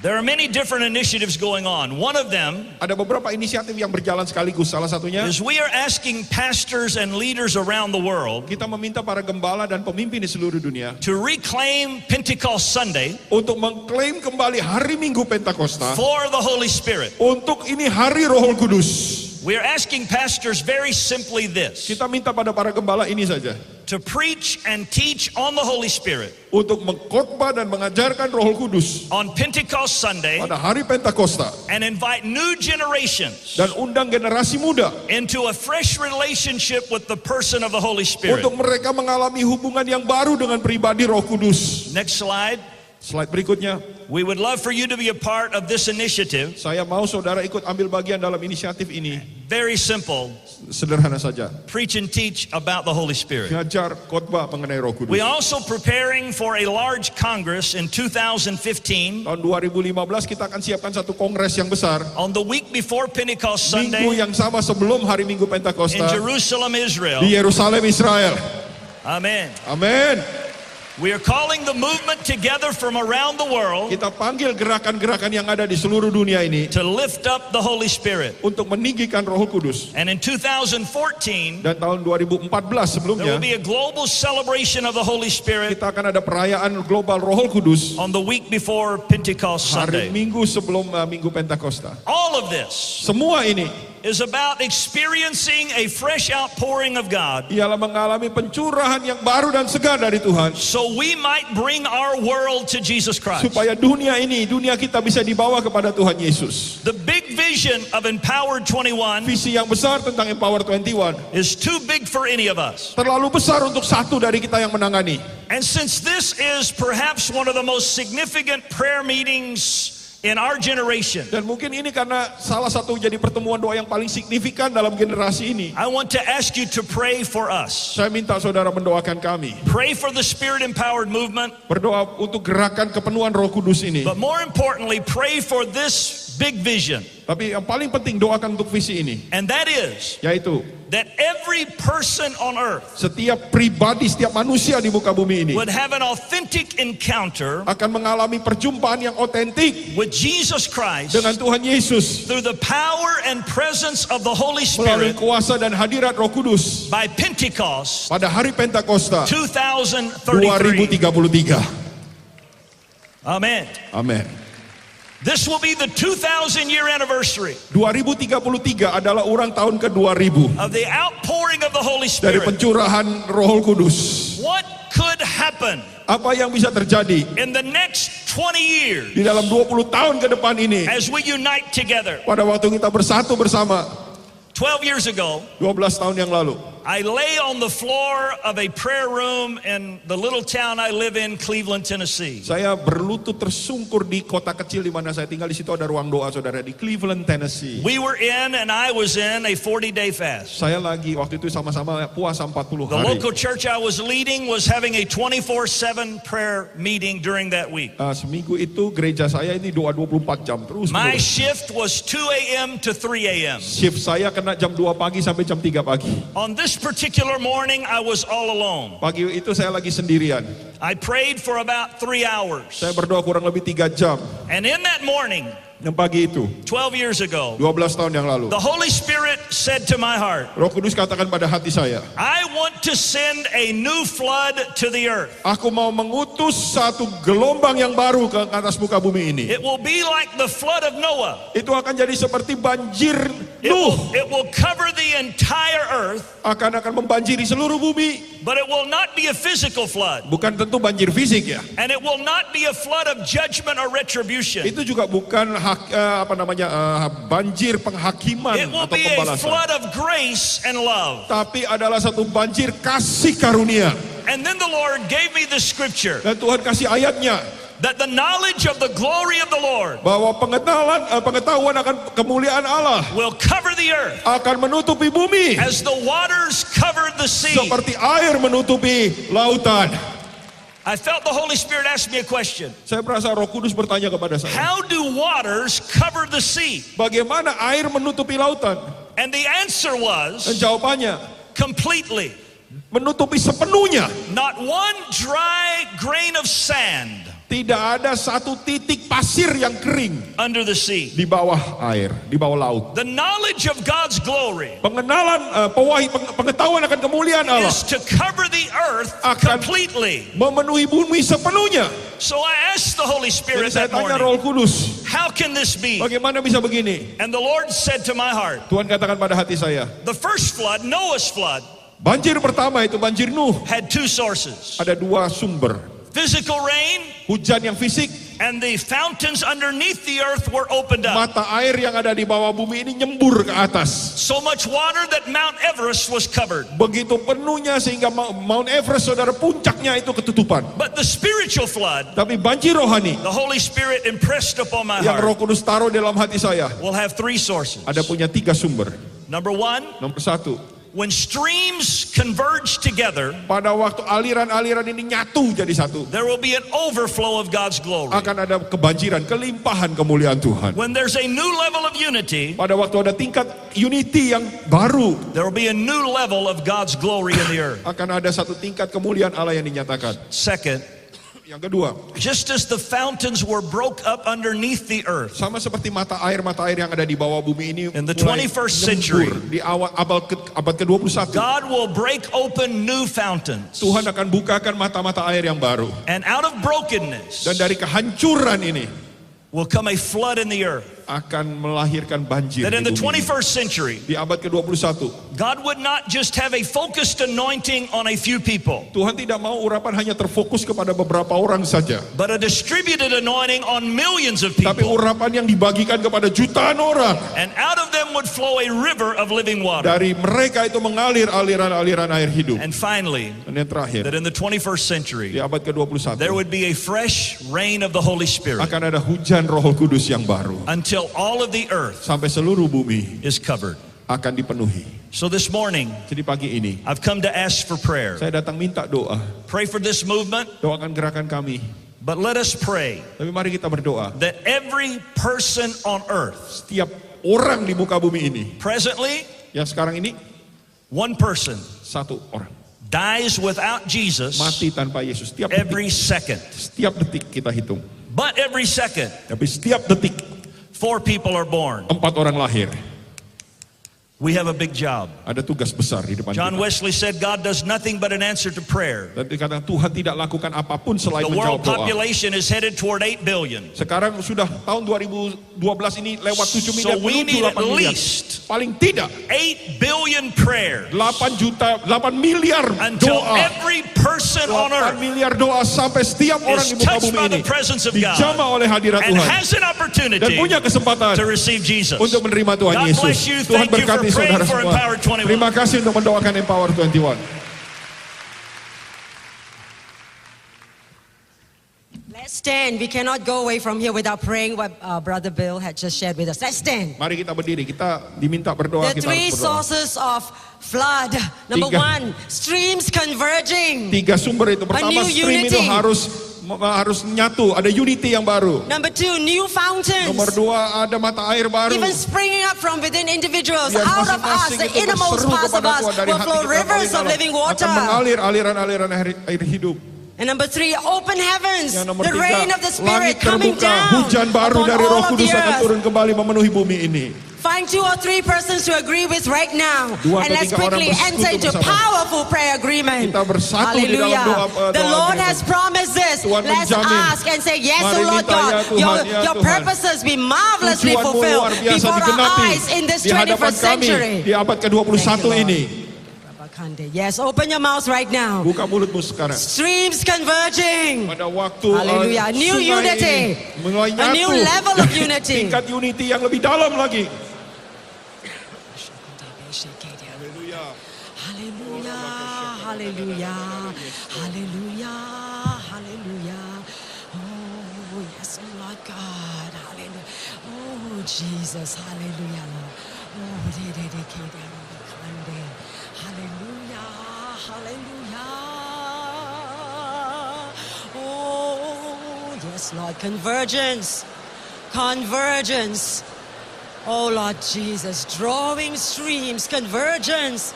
There are many different initiatives going on. One of them Ada beberapa inisiatif yang berjalan sekaligus. Salah satunya is we are asking pastors and leaders around the world kita meminta para gembala dan pemimpin di seluruh dunia to reclaim Pentecost Sunday untuk mengklaim kembali hari Minggu Pentakosta. for the Holy Spirit. Untuk ini hari Roh Kudus. We are asking pastors very simply this: Kita minta pada para gembala ini saja. to preach and teach on the Holy Spirit Untuk mengkhotbah dan mengajarkan Roh Kudus on Pentecost Sunday pada hari Pentakosta. and invite new generations Dan undang generasi muda into a fresh relationship with the person of the Holy Spirit. untuk mereka mengalami hubungan yang baru dengan pribadi Roh Kudus. Next slide. Slide berikutnya. We would love for you to be a part of this initiative. Saya mau saudara ikut ambil bagian dalam inisiatif ini. Very simple. Sederhana saja. Preach and teach about the Holy Spirit. Ngajar khotbah mengenai Roh Kudus. We also preparing for a large congress in 2015 Tahun 2015 kita akan siapkan satu kongres yang besar. on the week before Pentecost Minggu Sunday yang sama sebelum hari Minggu in Pentakosta Jerusalem, Israel. di Yerusalem, Israel. Amen. Amin. We are calling the movement together from around the world Kita panggil gerakan-gerakan yang ada di seluruh dunia ini to lift up the Holy Spirit. untuk meninggikan Roh Kudus. And in 2014, Dan tahun 2014 there sebelumnya, will be a global celebration of the Holy Spirit kita akan ada perayaan global Roh Kudus on the week before Pentecost hari Sunday. Minggu sebelum Minggu Pentakosta. All of this Semua ini is about experiencing a fresh outpouring of God ialah mengalami pencurahan yang baru dan segar dari Tuhan, so we might bring our world to Jesus Christ. supaya dunia kita bisa dibawa kepada Tuhan Yesus. The big vision of Empowered 21 Visi yang besar tentang Empower 21 is too big for any of us. terlalu besar untuk satu dari kita yang menangani. And since this is perhaps one of the most significant prayer meetings in our generation, Dan mungkin ini karena salah satu jadi pertemuan doa yang paling signifikan dalam generasi ini. I want to ask you to pray for us. Saya minta saudara mendoakan kami. Pray for the Spirit Empowered movement, Berdoa untuk gerakan kepenuhan Roh Kudus ini. but more importantly, pray for this big vision. Tapi yang paling penting doakan untuk visi ini, And that is yaitu that every person on earth setiap pribadi, setiap manusia di muka bumi ini would have an authentic encounter akan mengalami perjumpaan yang otentik with Jesus Christ dengan Tuhan Yesus through the power and presence of the Holy melalui Spirit kuasa dan hadirat Roh Kudus by Pentecost pada hari Pentakosta 2033. 2033. Amen. Amin. This will be the 2,000-year anniversary 2033 adalah ulang tahun ke-2000 of the outpouring of the Holy dari Spirit. pencurahan Roh Kudus. What could happen Apa yang bisa terjadi in the next 20 years di dalam 20 tahun ke depan ini as we unite together? pada waktu kita bersatu bersama 12 years ago, 12 tahun yang lalu. I lay on the floor of a prayer room in the little town I live in, Cleveland, Tennessee. Saya berlutut tersungkur di kota kecil di mana saya tinggal. Di situ ada ruang doa saudara di Cleveland, Tennessee. We were in and I was in a 40-day fast. Saya lagi waktu itu sama-sama puasa 40 The hari. local church I was leading was having a 24/7 prayer meeting during that week. Seminggu itu gereja saya ini doa 24 jam terus. My menerus. shift was 2 a.m. to 3 a.m. Shift saya kena jam 2 pagi sampai jam 3 pagi. On this particular morning, I was all alone. Pagi itu saya lagi sendirian. I prayed for about 3 hours. Saya berdoa kurang lebih 3 jam. And in that morning, Yang pagi itu 12 years ago, 12 tahun yang lalu, the Holy Spirit said to my heart, Roh Kudus katakan pada hati saya, I want to send a new flood to the earth. aku mau mengutus satu gelombang yang baru ke atas muka bumi ini. It will be like the flood of Noah. Itu akan jadi seperti banjir Nuh. It will cover the entire earth, Akan membanjiri seluruh bumi. but it will not be a physical flood. Bukan tentu banjir fisik ya. And it will not be a flood of judgment or retribution. Itu juga bukan banjir penghakiman It will atau be a pembalasan. flood of grace and love. Tapi adalah satu banjir kasih karunia. And then the Lord gave me the scripture Dan Tuhan kasih ayatnya that the knowledge of the glory of the Lord bahwa pengetahuan akan kemuliaan Allah will cover the earth akan menutupi bumi as the waters covered the sea. seperti air menutupi lautan. I felt the Holy Spirit ask me a question. Saya merasa Roh Kudus bertanya kepada saya, How do waters cover the sea? bagaimana air menutupi lautan? And the answer Dan was jawabannya, completely. menutupi sepenuhnya. Not one dry grain of sand Tidak ada satu titik pasir yang kering under the sea. di bawah air, di bawah laut. The knowledge of God's glory Pengetahuan akan kemuliaan Allah is to cover the earth akan completely. memenuhi bumi sepenuhnya. So I asked the Holy Jadi Spirit saya that tanya morning, Roh Kudus, how can this be? bagaimana bisa begini? And the Lord said to my heart, Tuhan katakan pada hati saya, the first flood, Noah's flood, banjir pertama itu banjir Nuh. had two sources. Ada dua sumber. Physical rain Hujan yang fisik, and the fountains underneath the earth were opened up. mata air yang ada di bawah bumi ini nyembur ke atas. So much water that Mount Everest was covered. Begitu penuhnya sehingga Mount Everest saudara puncaknya itu ketutupan. But the spiritual flood, Tapi banjir rohani the Holy Spirit impressed upon my yang Roh heart, Kudus taruh dalam hati saya will have three sources. ada punya 3 sumber. Number one, Nomor 1, when streams converge together, pada waktu aliran-aliran ini nyatu jadi satu, there will be an overflow of God's glory. akan ada kebanjiran, kelimpahan kemuliaan Tuhan. When there's a new level of unity, Pada waktu ada tingkat unity yang baru, there will be a new level of God's glory in the earth. akan ada satu tingkat kemuliaan Allah yang dinyatakan. Second, Yang kedua, just as the fountains were broke up underneath the earth sama seperti mata air yang ada di bawah bumi ini in the mulai 21st century, nyembur di awal abad ke-21. God will break open new fountains. Tuhan akan bukakan mata-mata air yang baru. And out of brokenness Dan dari kehancuran ini will come a flood in the earth. akan melahirkan banjir That in di the bumi. 21st century, Di abad ke-21, God would not just have a focused anointing on a few people, Tuhan tidak mau urapan hanya terfokus kepada beberapa orang saja, but a distributed anointing on millions of tapi people. urapan yang dibagikan kepada jutaan orang. And out of them would flow a river of living water. Dari mereka itu mengalir aliran-aliran air hidup. And finally, Dan yang terakhir, that in the 21st di century, abad ke-21 there would be a fresh rain of the Holy Spirit akan ada hujan Roh Kudus yang baru until all of the earth sampai seluruh bumi is covered. akan dipenuhi. So this morning, Jadi pagi ini I've come to ask for prayer. saya datang minta doa. Pray for this movement, Doakan gerakan kami. but let us pray Tapi mari kita berdoa. that every person on earth, Setiap orang di muka bumi ini, presently, yang sekarang ini, one person satu orang dies without Jesus mati tanpa Yesus. every second. Setiap detik kita hitung. But every second, Tapi setiap detik 4 people are born. 4 orang lahir. We have a big job. Ada tugas besar di depan John kita. Wesley said God does nothing but an answer to prayer. Dan dikatakan Tuhan tidak lakukan apapun selain The menjawab world doa. population is headed toward 8 billion. Sekarang sudah tahun 2012 ini lewat 7 miliar So we menuju need at 8 miliar. least Paling tidak 8 billion prayers 8 miliar until doa. every person on 8 earth miliar doa sampai setiap orang is di muka touched bumi by ini the presence of God dijamah oleh hadirat and Tuhan has an dan opportunity punya kesempatan to receive Jesus. untuk menerima Tuhan God Yesus. bless you. Tuhan Thank you for berkati praying saudara for semua. Empower 21. Terima kasih untuk mendoakan Empower 21. Let's stand. We cannot go away from here without praying what Brother Bill had just shared with us. Let's stand. Mari kita berdiri, kita diminta berdoa, The kita three harus berdoa. sources of flood. Number Tiga. 1, streams converging. 3 sumber itu. Pertama, new stream itu unity. harus nyatu, ada unity yang baru. Number 2, new fountains. Nomor 2, ada mata air baru. Even springing up from within individuals, Biar out of us, masing-masing the itu innermost berseru parts of kepada us Tuhan dari will hati flow kita paling rivers of dalam. living Akan water. mengalir aliran-aliran air hidup. And number 3, open heavens, Yang nomor the 3, rain of the langit Spirit coming terbuka, down hujan baru upon dari Roh all of Kudus the akan earth. turun kembali memenuhi bumi ini. Find 2 or 3 persons to agree with right now. 2 And atau let's 3 orang quickly bersekutu enter into bersama. powerful prayer agreement. Kita bersatu di dalam doa, The doa Lord agreement. has promised this. Tuhan Let's menjamin. ask and say, yes, Mari O Lord minta, God, ya Tuhan, ya your Tuhan. purposes be marvelously Tujuanmu fulfilled luar biasa before our digenapi eyes in this di hadapan 21st kami century. di abad ke-21 Thank you, Lord. ini. Yes, open your mouths right now. Buka mulutmu sekarang. Streams converging. Pada waktu Hallelujah. New sungai unity. ini mulai A new nyatu. level of unity. Tingkat unity yang lebih dalam lagi. Hallelujah, hallelujah, hallelujah, hallelujah. Oh, yes, Lord God, hallelujah. Oh, Jesus, hallelujah, Lord. Oh, hallelujah, hallelujah. Oh, yes, Lord, convergence, convergence. Oh, Lord Jesus, drawing streams, convergence.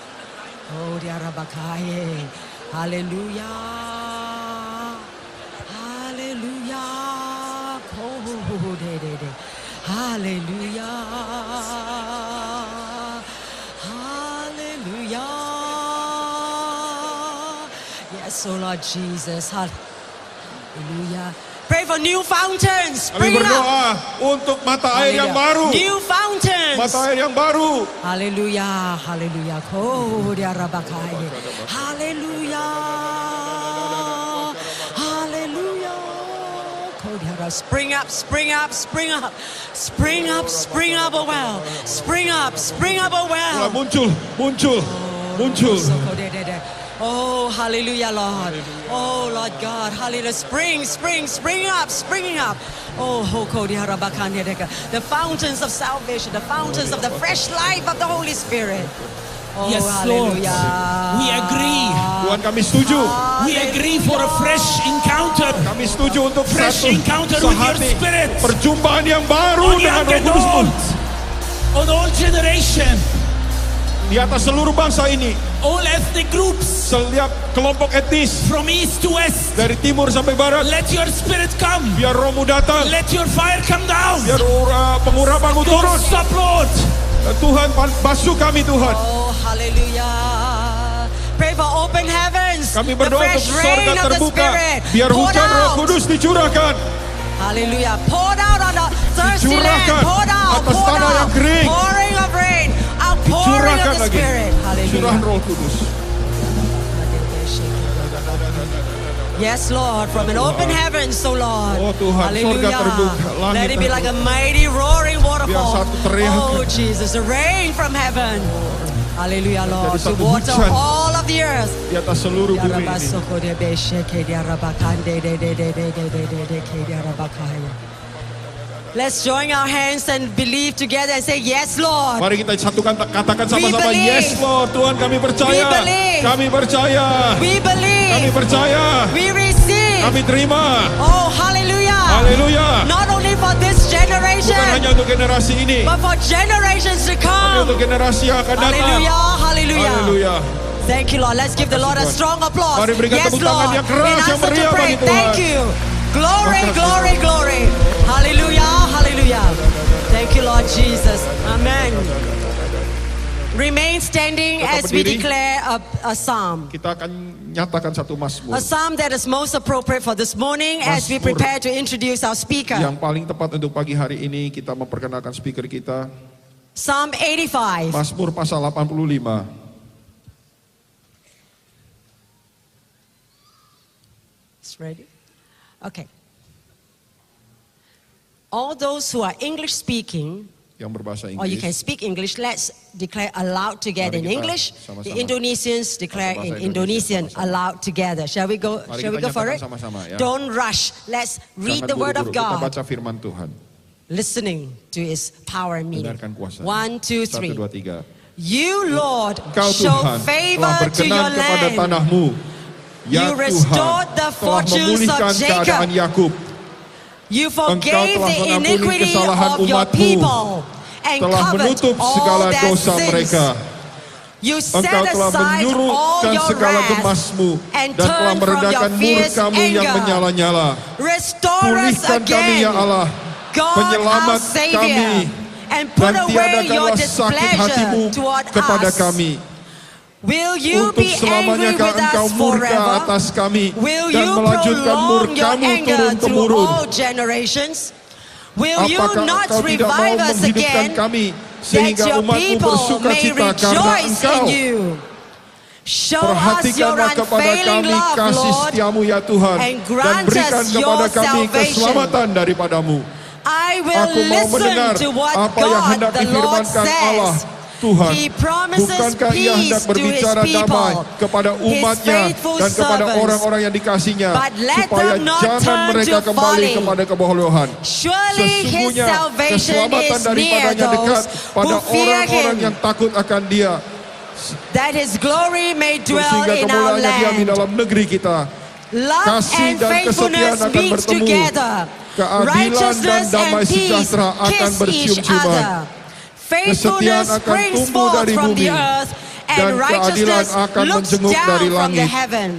Oh, Diarabakaye. Hallelujah. Hallelujah. Oh, hallelujah. Hallelujah. Yes, oh Lord Jesus. Hallelujah. Pray for new fountains. Kami Bring it up. berdoa untuk mata air yang baru. New fountains. Mata air yang baru. Hallelujah, hallelujah. Oh, dia rabakai. Hallelujah. Hallelujah. Oh, dia spring up, spring up, spring up. Spring up, spring up a well. Spring up a well. Muncul. Oh, hallelujah, Lord. Oh, Lord God. Hallelujah. Spring up. Oh, the fountains of salvation, the fountains of the fresh life of the Holy Spirit. Oh, Yes, Lord. hallelujah. We agree. Tuhan, kami setuju. We agree for a fresh encounter. Kami setuju untuk Fresh satu encounter with your sehati spirit. perjumpaan yang baru On dengan young Roh and Kudus-Mu old. On all generation. di atas seluruh bangsa ini, All ethnic groups. setiap kelompok etnis From east to west. dari timur sampai barat. Let your spirit come. Biar Roh-Mu datang, Let your fire come down. biar pengurapan-Mu Don't turun. stop, Lord. Dan Tuhan, basuh kami Tuhan. Oh, hallelujah. Pray for open heavens. Kami The berdoa fresh untuk sorga rain of the terbuka, Spirit. biar Poured hujan Roh out. Kudus dicurahkan. Hallelujah. Poured out on the thirsty land. Dicurahkan Poured out. atas Poured tanah yang out. kering. Pouring of rain. Outpouring Curahkan of the lagi. Spirit. Curah Hallelujah. Roh Kudus. Yes, Lord, from an open heaven, so Lord. Oh, Tuhan, sorga terbuka, langit Let it be like terbuka. a mighty roaring waterfall. satu teriakan. Oh, Jesus, the rain from heaven. Hallelujah, Lord, to satu water hujan. all of the earth. Di atas seluruh bumi ini. Let's join our hands and believe together and say, yes, Lord. Mari kita satukan, katakan sama-sama, believe. yes Lord, Tuhan kami percaya. We believe. Kami percaya. We Kami believe. percaya. We receive. Kami terima. Oh, hallelujah. Haleluya. Not only for this generation, Bukan hanya untuk generasi ini, but for generations to tapi come. untuk generasi yang akan datang. Hallelujah, hallelujah. Haleluya. Thank you, Lord. Let's give the Lord a strong applause. Mari berikan Yes, tepuk tangan Lord. yang keras, In yang answer to meriah pray, bagi Tuhan. thank you. Glory, glory, glory. Hallelujah, hallelujah. Thank you, Lord Jesus. Amen. Remain standing Tetap as we berdiri. declare a psalm. Kita akan nyatakan satu mazmur A psalm that is most appropriate for this morning as we Mazmur. prepare to introduce our speaker. yang paling tepat untuk pagi hari ini. Kita memperkenalkan speaker kita, Psalm 85. Mazmur pasal 85. It's ready? Okay. All those who are English speaking, Yang berbahasa or you can Inggris. speak English, let's declare aloud together in Mari kita English. sama-sama The Indonesians declare bahasa in Indonesia Indonesian sama-sama. aloud together. Shall we go? Mari Shall we kita go for nyatakan it? sama-sama, ya. Don't rush. Let's read Jangan the word of buru-buru, kita God, baca firman Tuhan. listening to His power and meaning. Dengarkan kuasa. 1, 2, 1, 3. 2, 3. You, Lord, Engkau show Tuhan favor telah to berkenan your kepada land. tanahmu. Ya You restored Tuhan the telah fortunes memulihkan of Jacob. keadaan Yakub. You Engkau forgave telah the mengampuni iniquity kesalahan of your umatmu. people and Telah covered menutup all segala their dosa sins. mereka. You set Engkau telah aside all menyuruhkan your segala wrath gemasmu and dan telah turned from your meredakan fierce murkamu yang anger. menyala-nyala. Restore us Pulihkan kami again, ya Allah, God penyelamat our Savior, kami, and put dan away your tiadakanlah sakit hatimu displeasure toward kepada us. kami. Will you Untuk be angry selamanya with engkau us murka forever? atas kami Will dan you melanjutkan prolong your murkamu anger through turun-temurun. all generations? Will you Apakah not engkau tidak mau revive us menghidupkan again kami that sehingga your umatmu people bersuka may cita karena rejoice engkau? in you? Show us your Perhatikanlah kepada unfailing kami love, kasih Lord, setiamu ya Tuhan, and dan grant berikan us kepada your kami salvation. keselamatan daripadamu. I will Aku mau mendengar listen to what apa yang God hendak the Lord difirmankan Allah. says. Tuhan, He promises bukankah Ia peace hendak to His berbicara damai people, kepada His umatnya faithful dan kepada servants. orang-orang yang dikasihnya, But let supaya them not jangan turn mereka to kembali folly. kepada kebodohan. Surely His Sesungguhnya salvation keselamatan is near daripadanya dekat those pada who fear orang-orang Him, yang takut akan Dia, that His glory may dwell sehingga in our kemuliaannya diam di land. dalam negeri kita. Love Kasih and dan faithfulness kesetiaan akan meet bertemu. together. Keadilan dan Righteousness damai and peace sejahtera akan kiss each bercium-ciuman. other. Faithfulness Kesetiaan akan springs tumbuh forth dari from the bumi, earth, dan and righteousness keadilan akan looks menjenguk down dari from the langit. heaven.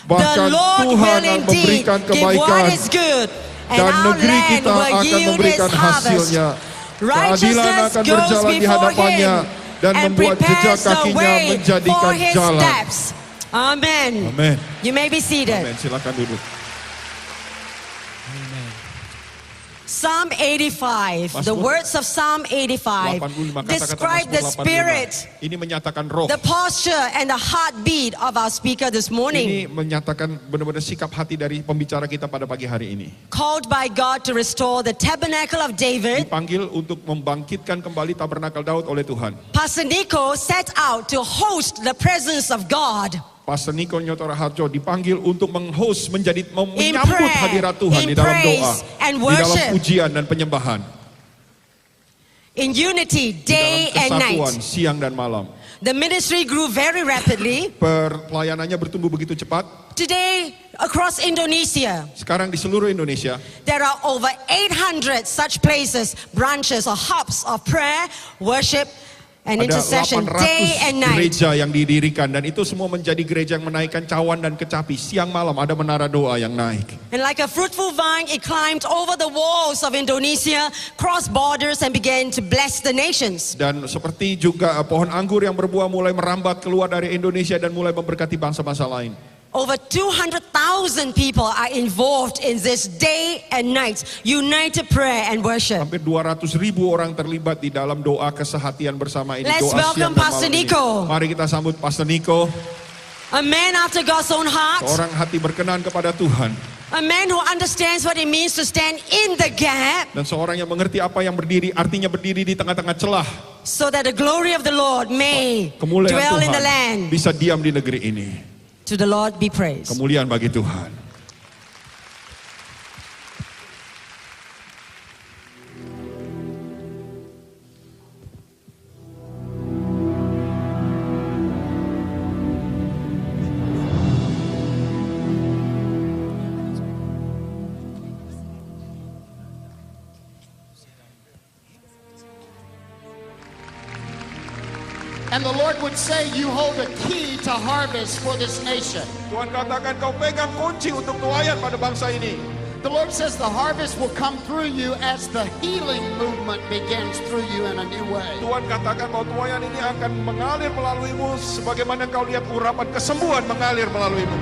Bahkan The Lord Tuhan will akan indeed memberikan give what kebaikan, is good, and dan our negeri land kita will akan yield its memberikan harvest. hasilnya. Keadilan Righteousness akan goes berjalan di before hadapannya Him dan and membuat jejak prepares the kakinya way for menjadikan His jalan. steps. Amen. Amin. You may be seated. Amin. Silakan duduk. Psalm 85, the Mazmur words of Psalm 85 85, kata-kata describe the Mazmur 85. spirit, Ini menyatakan roh. the posture, and the heartbeat of our speaker this morning. Ini menyatakan benar-benar sikap hati dari pembicara kita pada pagi hari ini. Called by God to restore the tabernacle of David, Dipanggil untuk membangkitkan kembali tabernakel Daud oleh Tuhan. Pastor Nico set out to host the presence of God Pastor Niko Nyoto Raharjo dipanggil untuk meng-host, in menyambut prayer, hadirat Tuhan in di dalam doa, praise and di dalam worship, pujian dan penyembahan, in unity, di day dalam and kesatuan night, siang dan malam, The ministry grew very rapidly. Pelayanannya bertumbuh begitu cepat. Today, across Indonesia, Sekarang di seluruh Indonesia there are over 800 such places, branches or hubs of prayer, worship, and ada intercession day 800 and night. gereja yang didirikan, dan itu semua menjadi gereja yang menaikkan cawan dan kecapi. Siang malam ada menara doa yang naik. And like a fruitful vine, it climbed over the walls of Indonesia, crossed borders, and began to bless the nations. Dan seperti juga pohon anggur yang berbuah mulai merambat keluar dari Indonesia dan mulai memberkati bangsa-bangsa lain. Over 200,000 people are involved in this day and night united prayer and worship. Hampir 200.000 orang terlibat di dalam doa kesehatian bersama ini. Let's Doa siang welcome dan Pastor malam ini. Nico. Mari kita sambut Pastor Nico, A man after God's own heart. seorang hati berkenan kepada Tuhan, A man who understands what it means to stand in the gap dan seorang yang mengerti apa yang artinya berdiri di tengah-tengah celah. so that the glory of the Lord may Kemuliaan dwell in the Tuhan land. bisa diam di negeri ini. To the Lord be praised. Kemuliaan bagi Tuhan. And the Lord would say, you hold a key to harvest for this nation. Tuhan katakan kau pegang kunci untuk nuaian pada bangsa ini. The Lord says the harvest will come through you as the healing movement begins through you in a new way. Tuhan katakan bahwa tuaian ini akan mengalir melaluimu sebagaimana kau lihat urapan kesembuhan mengalir melaluimu.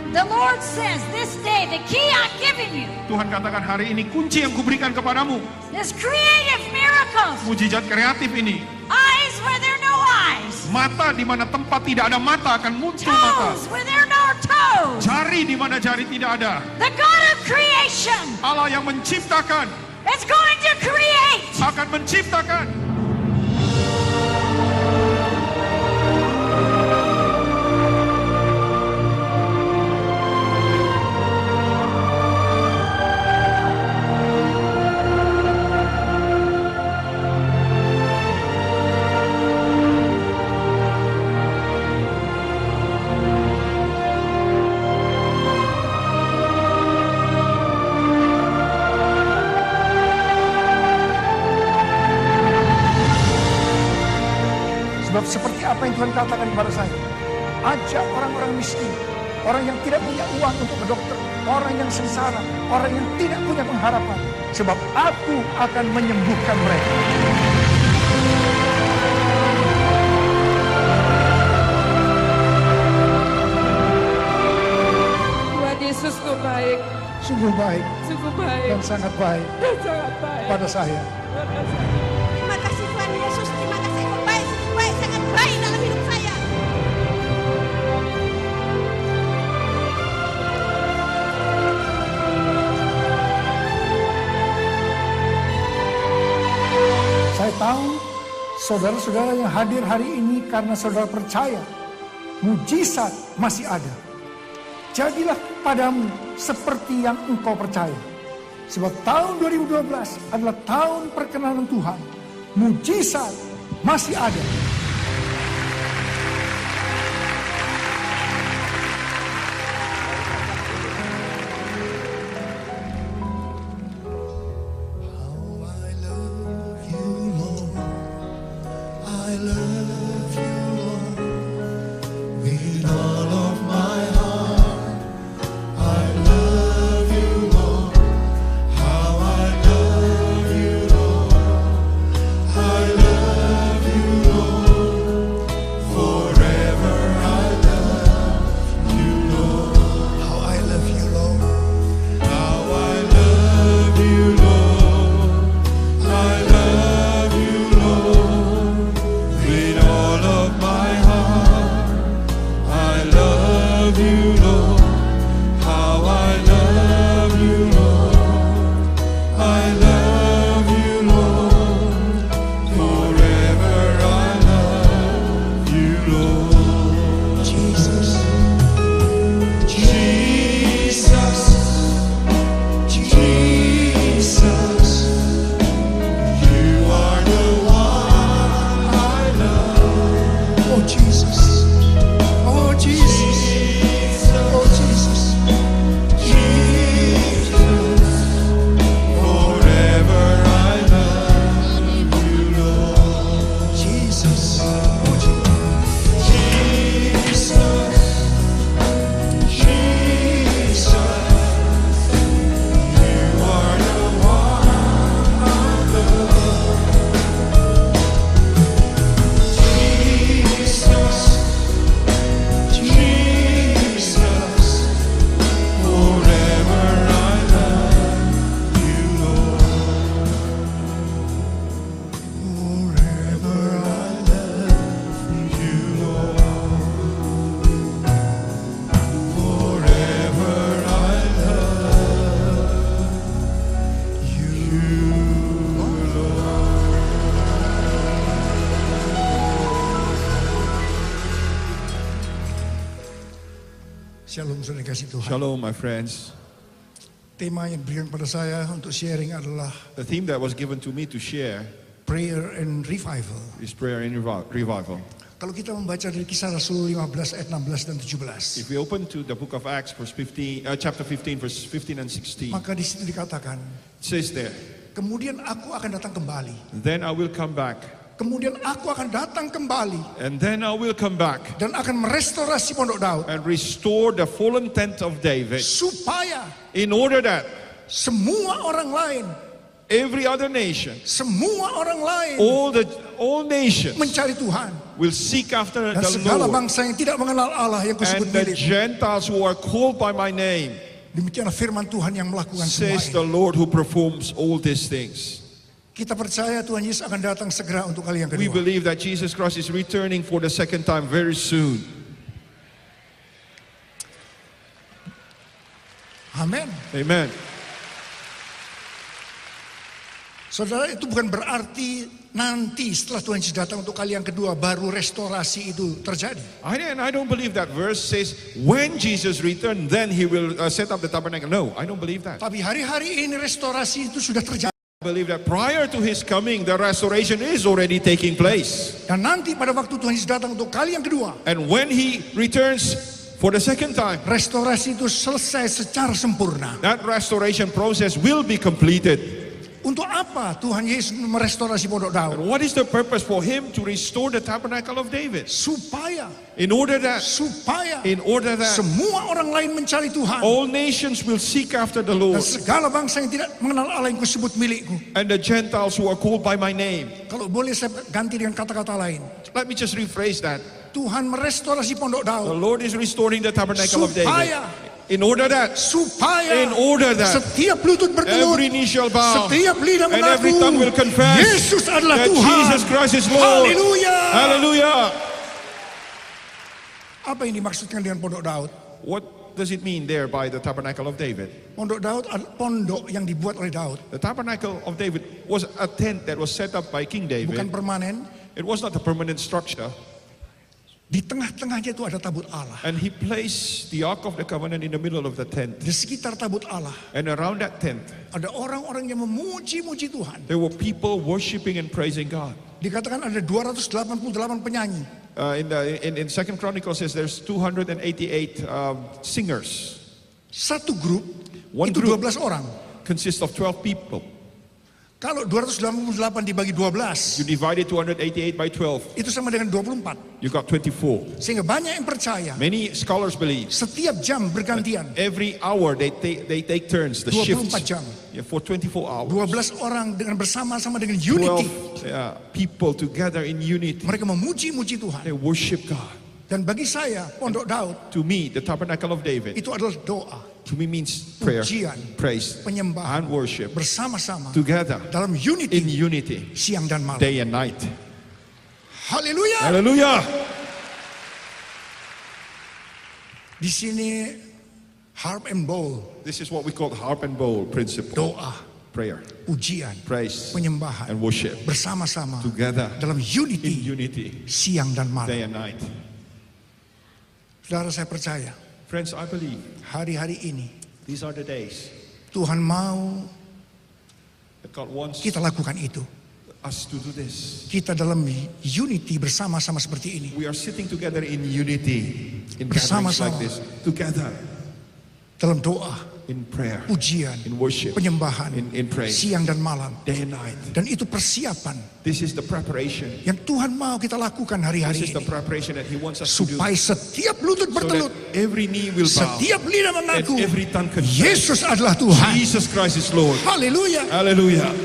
The Lord says, this day, the key I've given you, Tuhan katakan hari ini kunci yang kuberikan kepadamu, this creative miracles, mujizat kreatif ini. eyes where there are no eyes, Mata di mana tempat tidak ada mata akan muncul mata. toes where there are no toes. Jari di mana jari tidak ada. The God of creation Allah yang menciptakan is going to create. akan menciptakan. Sebab seperti apa yang Tuhan katakan kepada saya, ajak orang-orang miskin, orang yang tidak punya uang untuk ke dokter, orang yang sengsara, orang yang tidak punya pengharapan. Sebab aku akan menyembuhkan mereka. Tuhan Yesus tuh baik, Sungguh baik sungguh baik, dan sangat baik sangat baik. pada saya. Terima kasih Tuhan Yesus, terima kasih Engkau baik, sangat baik dalam hidup saya. Saya tahu saudara-saudara yang hadir hari ini karena saudara percaya mujizat masih ada. Jadilah padamu seperti yang engkau percaya. Sebab tahun 2012 adalah tahun perkenanan Tuhan. Mujizat masih ada. With Shalom saudara kasih Tuhan. Shalom, my friends. Tema yang diberikan pada saya untuk sharing adalah The theme that was given to me to share prayer and revival. is prayer and revival. Kalau kita membaca dari Kisah Rasul 15 ayat 16 dan 17, If we open to the book of Acts, chapter 15, verse 15 and 16, maka di situ dikatakan, it says there, kemudian aku akan datang kembali. then I will come back, Kemudian aku akan datang kembali and then I will come back dan akan merestorasi Pondok Daud and restore the fallen tent of David, supaya in order that semua orang lain, every other nation, semua orang lain all nations mencari Tuhan, will seek after dan the segala Lord, bangsa yang tidak mengenal Allah yang kusebut and the milikku. Gentiles who are called by my name, Demikianlah firman Tuhan yang melakukan semua says ini. the Lord who performs all these things. Kita percaya Tuhan Yesus akan datang segera untuk kali yang We kedua. believe that Jesus Christ is returning for the second time very soon. Amin. Amen. Saudara, itu bukan berarti nanti setelah Tuhan Yesus datang untuk kali yang kedua baru restorasi itu terjadi. I don't believe that verse says when Jesus returned then he will set up the tabernacle. No, I don't believe that. Tapi hari-hari ini restorasi itu sudah terjadi. I believe that prior to his coming the restoration is already taking place. Dan nanti pada waktu Tuhan Yesus datang untuk kali yang kedua, And when he returns for the second time, restorasi itu selesai secara sempurna. that restoration process will be completed. Untuk apa Tuhan Yesus merestorasi Pondok Daud? And what is the purpose for him to restore the tabernacle of David? Supaya In order that semua orang lain mencari Tuhan, all nations will seek after the dan Lord, segala bangsa yang tidak mengenal Allah yang kusebut milikku. and the Gentiles who are called by my name. Kalau boleh saya ganti dengan kata-kata lain. Let me just rephrase that. Tuhan merestorasi Pondok The Daud Lord is restoring the tabernacle of David. supaya In order that setiap lutut bertelur, every knee shall bow, setiap lidah and every mengaku tongue will confess Yesus adalah that Tuhan. Jesus Christ is Lord. Haleluya. Hallelujah. Apa yang dimaksudkan dengan Pondok Daud? What does it mean there by the tabernacle of David? Pondok Daud adalah pondok yang dibuat oleh Daud. The tabernacle of David was a tent that was set up by King David. Bukan permanen. It was not a permanent structure. Di tengah-tengahnya itu ada tabut Allah. And he placed the Ark of the Covenant in the middle of the tent. Di sekitar tabut Allah And around that tent, ada orang-orang yang memuji-muji Tuhan. there were people worshiping and praising God. Dikatakan ada 288 penyanyi. In 2 Chronicles says there's 288 singers. Satu grup One itu group 12 orang. consists of 12 people. Kalau 288 dibagi 12, You divided 288 by 12, itu sama dengan 24. you got 24. Sehingga banyak yang percaya Many scholars believe setiap jam bergantian. every hour they take turns, the 24 shifts. jam. Yeah, for 24 hours. 12 orang dengan bersama-sama dengan unity. 12 people together in unity. Mereka memuji-muji Tuhan. They worship God. Dan bagi saya, Pondok Daud To me, the tabernacle of David, itu adalah doa, to me means prayer, pujian, praise, penyembahan, and worship bersama-sama together dalam in unity unity, siang dan malam. day and night. Haleluya. Hallelujah. Di sini harp and bowl, This is what we call harp and bowl principle. doa, Prayer, pujian, praise, penyembahan and worship bersama-sama together dalam in unity unity, siang dan day malam. and night. Saudara, saya percaya Friends, I believe hari-hari ini these are the days Tuhan mau that God wants kita lakukan itu. us to do this. Kita dalam unity bersama-sama seperti ini. We are sitting together in unity, in gatherings Bersama-sama. like this, together Dalam doa, in prayer, pujian, in worship, penyembahan, in praise, siang dan malam. day and night. Dan itu persiapan This is the preparation. yang Tuhan mau kita lakukan This hari-hari is the ini. preparation that He wants us to do. Supaya setiap lutut So bertelut, that every knee will bow setiap lidah mengaku and every tongue confess Yesus adalah Tuhan. Jesus Christ is Lord. Haleluya. Hallelujah.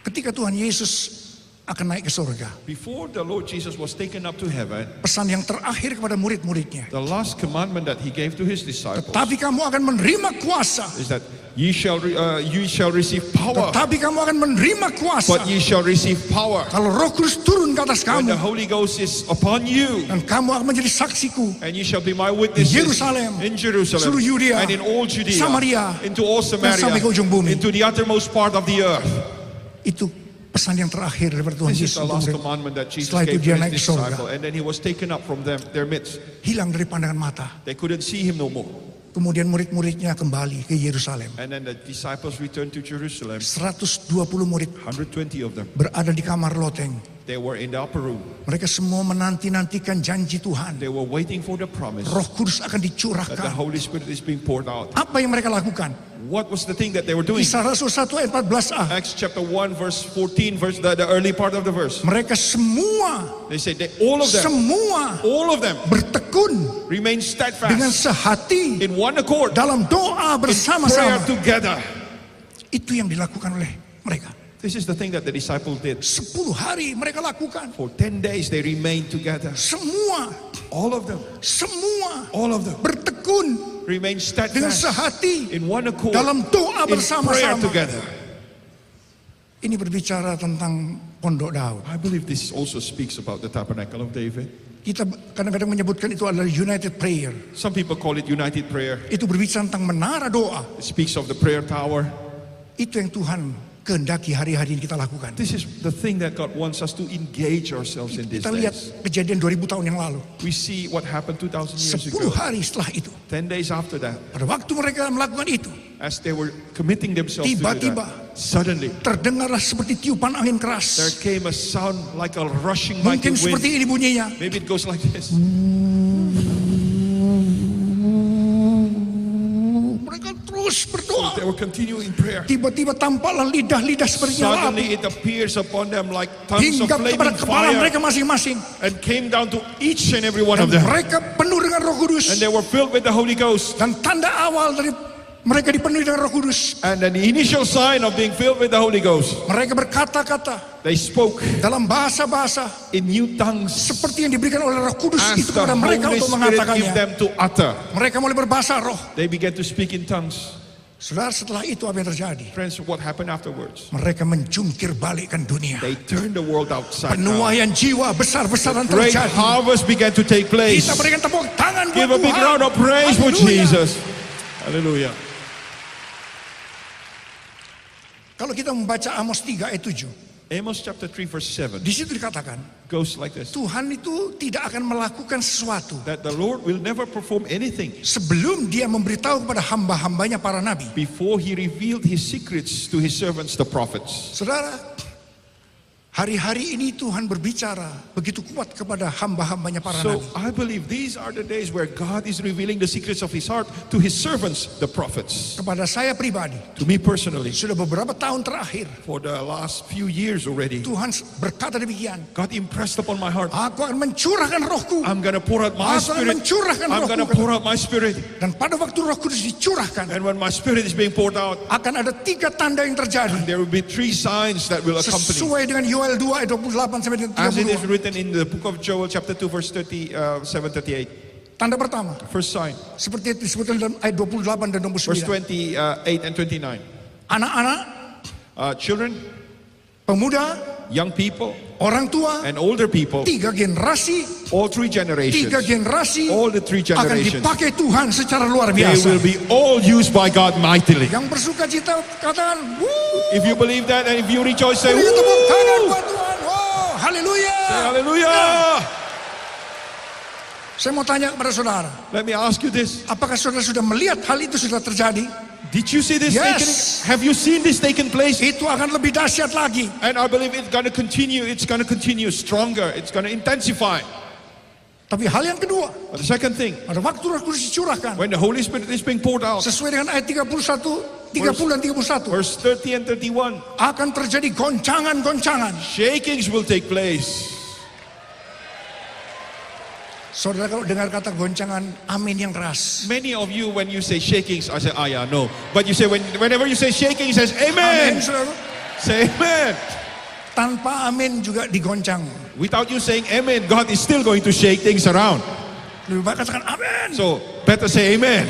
Ketika Tuhan Yesus akan naik ke surga, Before the Lord Jesus was taken up to heaven, pesan yang terakhir kepada murid-muridnya, the last commandment that He gave to His disciples tetapi kamu akan menerima kuasa. is that you shall receive power, Tetapi kamu akan menerima kuasa but ye shall receive power kalau Roh Kudus turun ke atas when the kamu, Holy Ghost is upon you, dan kamu akan menjadi saksiku and ye shall be my witnesses Yerusalem, in Jerusalem, seluruh Yudea, and in all Judea, Samaria, into all dan sampai Samaria, ke ujung bumi. into the uttermost part of the earth. Itu Pesan yang terakhir dari Tuhan This is Yesus the untuk last mereka. commandment that Jesus Setelah itu gave dia to naik his ke sorga. disciple, and then he was taken up from their midst. Hilang dari pandangan mata. They couldn't see him no more. Kemudian murid-muridnya kembali ke Yerusalem. And then the disciples returned to Jerusalem. 120 murid 120 of them. berada di kamar loteng. They were in the upper room. Mereka semua menanti-nantikan janji Tuhan. They were waiting for the promise Roh Kudus akan that the dicurahkan. Holy Spirit is being poured out. Apa yang mereka lakukan? What was the thing that they were doing? Kisah Rasul 1 ayat 14a. Acts chapter 1 verse 14, the early part of the verse. Mereka semua, They said that all of them bertekun remain dengan steadfast sehati in one accord, dalam doa prayer bersama-sama. together. Itu yang dilakukan oleh mereka. This is the thing that the disciples did. 10 hari mereka lakukan. For 10 days they remained together. Semua, All of them bertekun remain dengan steadfast sehati in one accord, dalam doa in prayer bersama-sama. together. Ini berbicara tentang pondok Daud. I believe this also speaks about the tabernacle of David. Kita kadang-kadang menyebutkan itu adalah united prayer. Some people call it united prayer. Itu berbicara tentang menara doa. It speaks of the prayer tower. Itu yang Tuhan kehendaki hari-hari ini kita lakukan. This is the thing that God wants us to engage ourselves in these Kita lihat days. kejadian 2000 tahun yang lalu. We see what happened 2,000 years 10 ago. hari setelah itu, 10 days after that, pada waktu mereka melakukan itu, as they were committing themselves to tiba-tiba that, suddenly terdengarlah seperti tiupan angin there keras. came a sound like a rushing mighty Mungkin seperti wind. ini bunyinya. Maybe it goes like this. Mereka terus berdoa. They were continuing prayer. Tiba-tiba tampaklah lidah-lidah seperti nyala Suddenly api. it appears upon them like tongues of Hingga kepada flaming kepala mereka fire, masing-masing. and came down to each and every one of Dan them. mereka penuh dengan Roh Kudus. And they were filled with the Holy Ghost. Dan tanda awal dari mereka dipenuhi dengan Roh Kudus, And then the initial sign of being filled with the Holy Ghost, mereka berkata-kata they spoke dalam bahasa-bahasa in new tongues seperti yang diberikan oleh Roh Kudus as itu the kepada mereka Holy untuk Spirit gave mengatakannya. them to utter. Mereka mulai berbahasa roh. They began to speak in tongues. Saudara, setelah itu apa yang terjadi? Friends, what happened afterwards? Mereka menjungkir balikkan dunia. They turned the world outside down. Penuaian jiwa besar-besaran Great terjadi. harvest began to take place. Kita berikan tepuk tangan buat Give a big Tuhan. round of praise for Haleluya. Jesus. Hallelujah. Kalau kita membaca Amos 3 ayat 7, Amos chapter 3 verse 7 di situ dikatakan goes like this. Tuhan itu tidak akan melakukan sesuatu That the Lord will never perform anything sebelum dia memberitahu kepada hamba-hambanya para nabi. before he revealed his secrets to his servants the prophets. Saudara, hari-hari ini Tuhan berbicara begitu kuat kepada hamba-hambanya para So nabi. I believe these are the days where God is revealing the secrets of his heart to his servants the prophets. Kepada saya pribadi, To me personally, sudah beberapa tahun terakhir, for the last few years already, Tuhan berkata demikian. God impressed upon my heart, Aku akan mencurahkan rohku. I'm going to pour out my Aku akan spirit. mencurahkan I'm going to rohku. pour out my spirit. Dan pada waktu Roh Kudus dicurahkan, And when my spirit is being poured out, akan ada 3 tanda yang terjadi. there will be 3 signs that will accompany. Sesuai dengan Yoel 2 ayat 28 sampai dengan As it is 32. written in the book of Joel chapter 2 verse 37-38. Tanda pertama, First sign, seperti yang disebutkan dalam ayat 28 dan verse 29. 28 and 29. Anak-anak, Children, pemuda, young people, orang tua, and older people, 3 generasi, all 3 generations, 3 generasi all the 3 akan generations, dipakai Tuhan secara luar they biasa. will be all used by God mightily. Yang bersuka cita katakan, "Wuh." If you believe that and if you rejoice, say, Berikan tepuk tangan "Woo!" buat Tuhan. Oh, haleluya. Say hallelujah. Saya mau tanya kepada saudara, Let me ask you this. apakah saudara sudah melihat hal itu sudah terjadi? Did you see this Yes. taking, have you seen this taking place? Itu akan lebih dahsyat lagi. And I believe it's going to continue stronger. It's going to intensify. Tapi hal yang kedua, But the second thing, pada waktu Roh Kudus dicurahkan, when the Holy Spirit is being poured out, sesuai dengan ayat 30 dan 31, verse 30 and 31, akan terjadi goncangan-goncangan. shakings will take place. Saudara kalau dengar kata goncangan, amin yang keras. Many of you, when you say shakings, I say, ah, yeah, no. But you say, whenever you say shaking, it says, Amin, amen. saudara. Say amen. Tanpa amin juga digoncang. Without you saying amen, God is still going to shake things around. Lebih baik katakan amin. So, better say amen.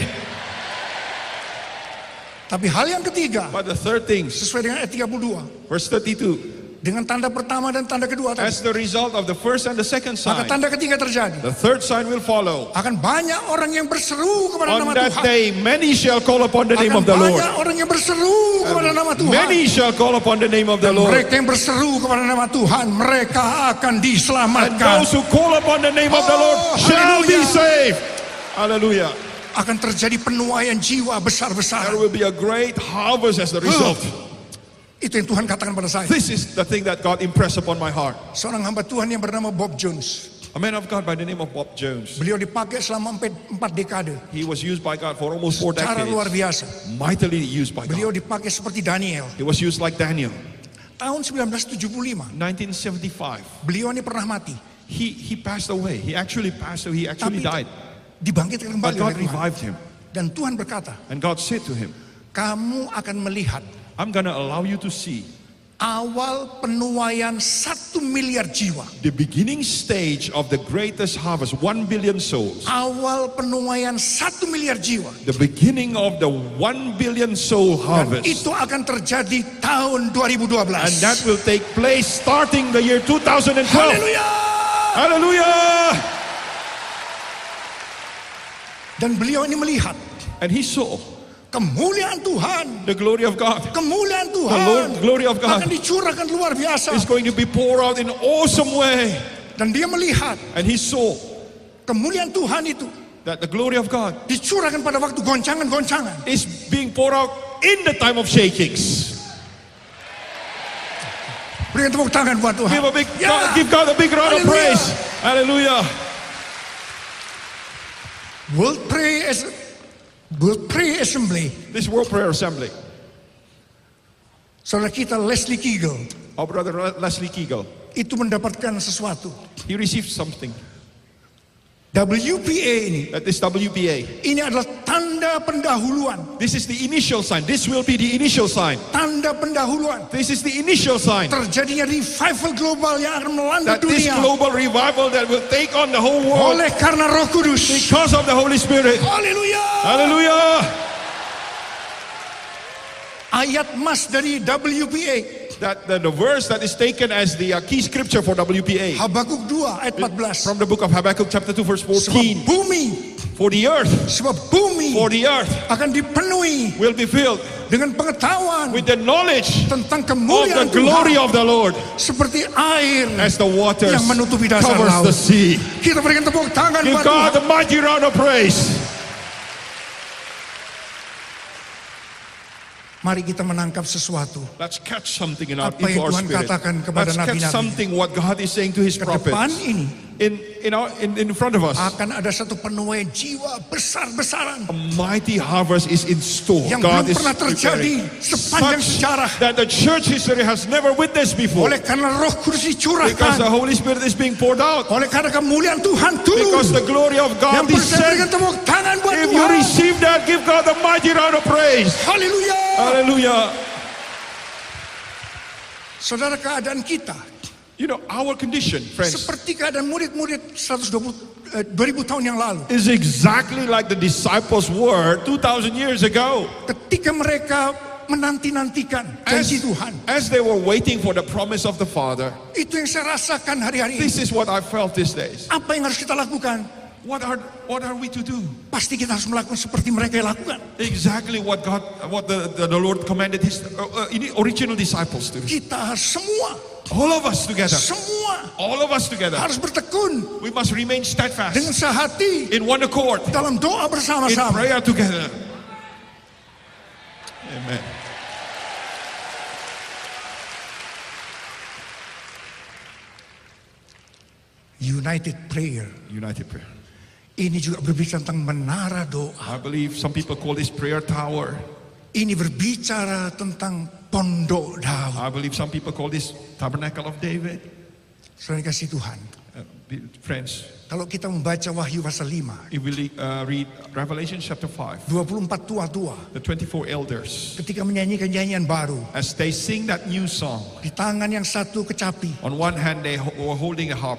Tapi hal yang ketiga, But the third thing, sesuai dengan ayat 32, verse 32, Dengan tanda pertama dan tanda kedua tadi. As the result of the first and the second Maka sign, tanda ketiga terjadi. the third sign will follow. Akan banyak orang yang berseru kepada On nama that Tuhan. day, many shall call upon the name Akan of the Lord. banyak orang yang berseru kepada nama Tuhan. Many shall call upon the name of the Dan Lord. mereka yang berseru kepada nama Tuhan, mereka akan And diselamatkan. those who call upon the name of the Lord Oh, shall be hallelujah. saved. Hallelujah. Akan terjadi penuaian jiwa There besar-besaran. will be a great harvest as the result. Itu yang Tuhan katakan pada saya. This is the thing that God impressed upon my heart. Seorang hamba Tuhan yang bernama Bob Jones. A man of God by the name of Bob Jones. Beliau dipakai selama 4 dekade. He was used by God for almost 4 Cara luar decades. biasa. Mightily used by Beliau God. dipakai seperti Daniel. He was used like Daniel. Tahun 1975, 1975. beliau ini pernah mati. He passed away. He actually passed away. He actually Tapi died. dibangkitkan But kembali God oleh Tuhan. revived him. Dan Tuhan berkata, And God said to him, kamu akan melihat I'm going to allow you to see awal penuaian 1 miliar jiwa. the beginning stage of the greatest harvest, 1 billion souls. Awal penuaian 1 miliar jiwa. The beginning of the 1 billion soul Dan harvest. itu akan terjadi tahun 2012. And that will take place starting the year 2012. Haleluya! Hallelujah! Dan beliau ini melihat And he saw kemuliaan Tuhan. the glory of God. Kemuliaan The Tuhan Lord, glory of God akan dicurahkan luar biasa. is going to be poured out in an awesome way. Dan dia melihat And he saw kemuliaan Tuhan itu that the glory of God dicurahkan pada waktu goncangan-goncangan. is being poured out in the time of shakings. Berikan tepuk tangan buat Tuhan. Give God a big round of Hallelujah. praise. Hallelujah. World Prayer Assembly. This World Prayer Assembly, Saudara kita Leslie Kegel our brother Leslie Kegel, itu mendapatkan sesuatu. he received something. WPA ini, That is WPA. ini adalah tanda pendahuluan. This is the initial sign. This will be the initial sign. Tanda pendahuluan. This is the initial sign. Terjadinya revival global yang akan melanda That this dunia. global revival that will take on the whole world Oleh karena Roh Kudus. because of the Holy Spirit. Haleluya. Hallelujah. Ayat mas dari WPA. That the verse that is taken as the key scripture for WPA Habakuk 2 ayat 14. from the book of Habakkuk chapter 2 verse Sebab 14. bumi, For the earth, for the earth akan dipenuhi will be filled dengan pengetahuan with the knowledge tentang of kemuliaan the glory Tuhan of the Lord seperti air as the waters yang menutupi dasar covers laut. the sea. Kita berikan tepuk tangan Give buat God Tuhan. a mighty round of praise. Mari kita menangkap sesuatu. Let's catch something in our, Apa yang into our Tuhan spirit. katakan kepada Let's catch nabi-nabi. something what God is saying to His Ke depan prophets. ini In front of us, akan ada satu penuaian jiwa besar-besaran a mighty harvest is in store. yang God belum is pernah terjadi preparing. sepanjang Such sejarah. that the church history has never witnessed before. Oleh karena Roh Kudus Because the dicurahkan, Holy Spirit is being poured out. oleh karena kemuliaan Tuhan turun. Because the glory of God Yang percaya berikan descends. tepuk tangan buat If you Tuhan. receive that, give God a mighty round of praise. Haleluya. Hallelujah. Saudara, keadaan kita You know, our condition, friends, seperti keadaan murid-murid 2000 tahun yang lalu. is exactly like the disciples were 2,000 years ago. Ketika mereka menanti-nantikan janji Tuhan. As they were waiting for the promise of the Father, Itu yang saya rasakan hari-hari ini. this is what I felt these days. Apa yang harus kita lakukan? What are we to do? Pasti kita harus melakukan seperti mereka yang lakukan. Exactly what the Lord commanded His original disciples to do. Kita harus semua, All of us together. All of us together. harus bertekun We must remain steadfast dengan sehati in one accord, dalam doa in bersama-sama. prayer together. Amen. United prayer. United prayer. Ini juga berbicara tentang menara doa. I believe some people call this prayer tower. Ini berbicara tentang pondok Daud. I believe some people call this tabernacle of David. Saudara kasih Tuhan. Friends, Kalau kita membaca Wahyu pasal 5, if we read Revelation chapter 5, 24 tua-tua the 24 elders, ketika menyanyikan nyanyian baru, as they sing that new song, di tangan yang satu kecapi, on one hand they were holding a harp,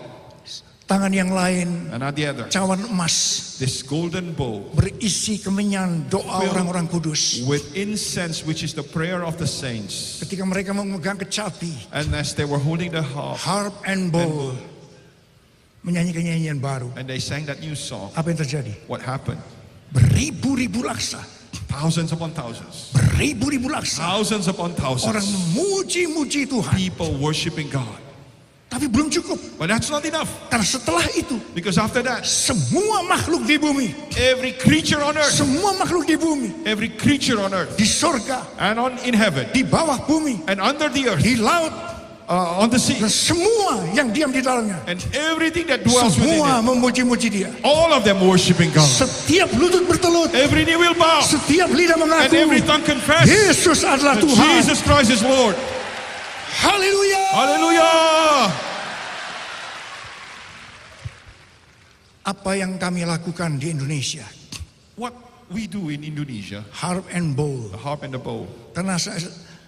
Tangan yang lain, And on the other, cawan emas this golden bowl berisi kemenyan doa orang-orang kudus. with incense, which is the prayer of the saints. Ketika mereka memegang kecapi, And as they were holding the harp and bowl, menyanyikan nyanyian baru. and they sang that new song, Apa yang terjadi? what happened? Beribu-ribu laksa, Thousands upon thousands. beribu-ribu laksa. Thousands upon Orang thousands. memuji-muji Tuhan. People worshiping God. Tapi belum cukup. But that's not enough. Karena setelah itu, Because after that, semua makhluk di bumi, every creature on earth, semua makhluk di bumi, every creature on earth, di sorga, and in heaven, di bawah bumi, and under the earth, di laut, on the sea, dan semua yang diam di dalamnya, and everything that dwells within semua it, memuji-muji Dia. all of them worshiping God. Setiap lutut bertelut, Every knee will bow, setiap lidah and mengaku every tongue confess Yesus adalah that Tuhan. Jesus Christ is Lord. Haleluya. Hallelujah! Apa yang kami lakukan di Indonesia, What we do in Indonesia, harp and bowl, the harp and the bowl, karena saya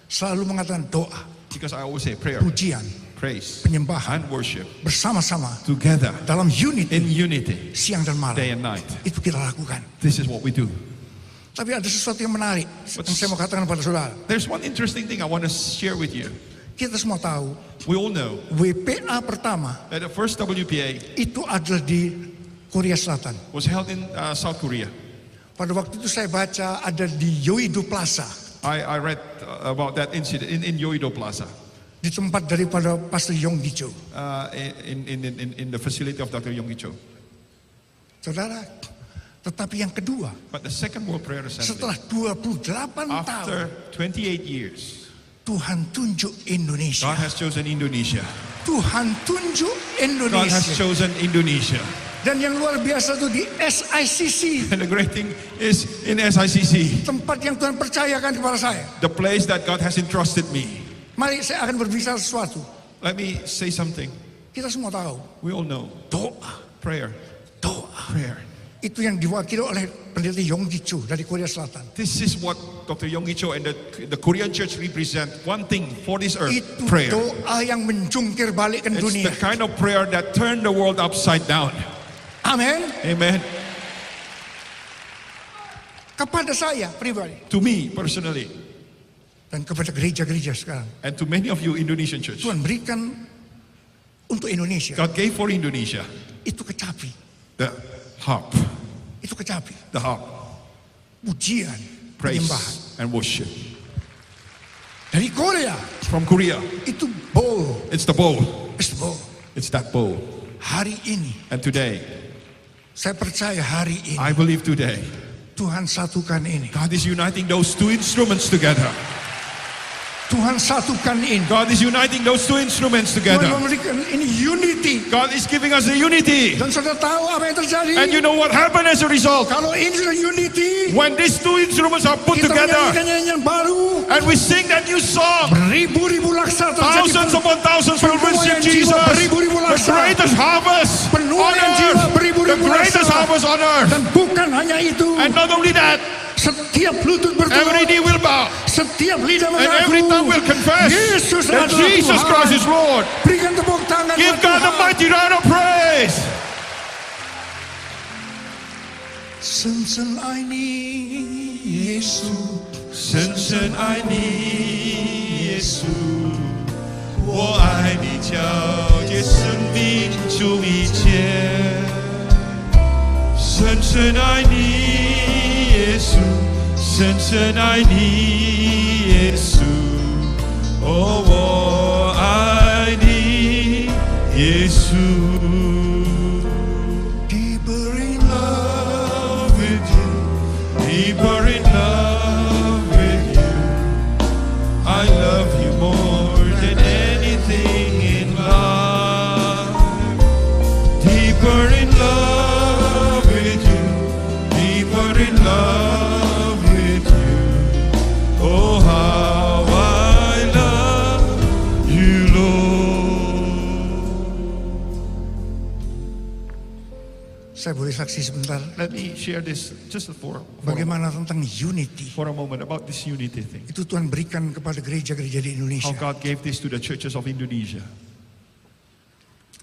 selalu mengatakan doa, because I always say prayer, pujian, praise, penyembahan, and worship bersama-sama together dalam unity, in unity, siang dan malam. day and night. Itu kita lakukan. This is what we do. Tapi ada sesuatu yang menarik yang saya mau katakan pada saudara. There's one interesting thing I want to share with you. Kita semua tahu We all know WPA pertama that the first WPA itu adalah di Korea Selatan. was held in South Korea. Pada waktu itu saya baca ada di Yoido Plaza, I read about that incident in Yoido Plaza, di tempat daripada Pastor Yonggi Cho. in the facility of Dr. Yonggi Cho. Saudara, tetapi yang kedua, But the Second World Prayer Assembly, setelah 28 tahun, after 28 years, Tuhan tunjuk Indonesia. God has chosen Indonesia. Tuhan tunjuk God has Indonesia. chosen Indonesia. Dan yang luar biasa itu di SICC, And the great thing is in SICC, tempat yang Tuhan percayakan kepada saya. the place that God has entrusted me. Mari saya akan berbicara sesuatu. Let me say something. Kita semua tahu, We all know doa, prayer, doa. prayer. Itu yang diwakili oleh pendeta Yonggi Cho dari Korea Selatan. This is what Dr. Yonggi Cho and the Korean church represent. One thing for this earth, Itu prayer. doa yang menjungkir balikkan It's dunia. the kind of prayer that turned the world upside down. Amin. Amen. Kepada saya pribadi To me personally, dan kepada gereja-gereja sekarang, and to many of you Indonesian church, Tuhan berikan untuk Indonesia God gave for Indonesia itu kecapi, the harp, itu kecapi, the harp, pujian, praise penyembahan. and worship. Dari Korea From Korea, itu bowl, it's the bowl. it's the bowl. It's that bowl. Hari ini And today, saya percaya hari ini I believe today, Tuhan satukan ini. God is uniting those two instruments together. Tuhan satukan ini. God is uniting those two instruments Tuhan together. memberikan ini unity. God is giving us the unity. Dan saudara tahu apa yang terjadi? And you know what happened as a result? Kalau ini sudah unity, When these two instruments are put kita together menyanyikan nyanyian baru. and we sing that new song, Beribu-ribu laksa terjadi. thousands upon thousands will Penuaian worship jiwa, Jesus. beribu-ribu The laksa. greatest harvest on Penuaian jiwa, earth. The beribu-ribu greatest laksa. harvest on earth. Dan bukan hanya itu, And not only that, setiap lutut every bertelut, knee will bow setiap lidah and every tongue will mengaku confess Yesus that adalah Jesus Tuhan. Christ is Lord. Berikan tepuk tangan Give buat God a Tuhan. mighty round of praise. 深深爱你，耶稣。深深爱你，耶稣，我爱你，皎洁生命中一切。深深爱你，耶稣，深深爱你，耶稣，哦，我爱你，耶稣。Deeper in love with you, deeper in love with you. I love you more than anything in life. Deeper in love with you, deeper in love with you. Oh, how I love you, Lord. Saya boleh saksi sebentar. Let me share this just for Bagaimana tentang unity? a moment about this unity thing. Itu Tuhan berikan kepada gereja-gereja di How Indonesia. God gave this to the churches of Indonesia.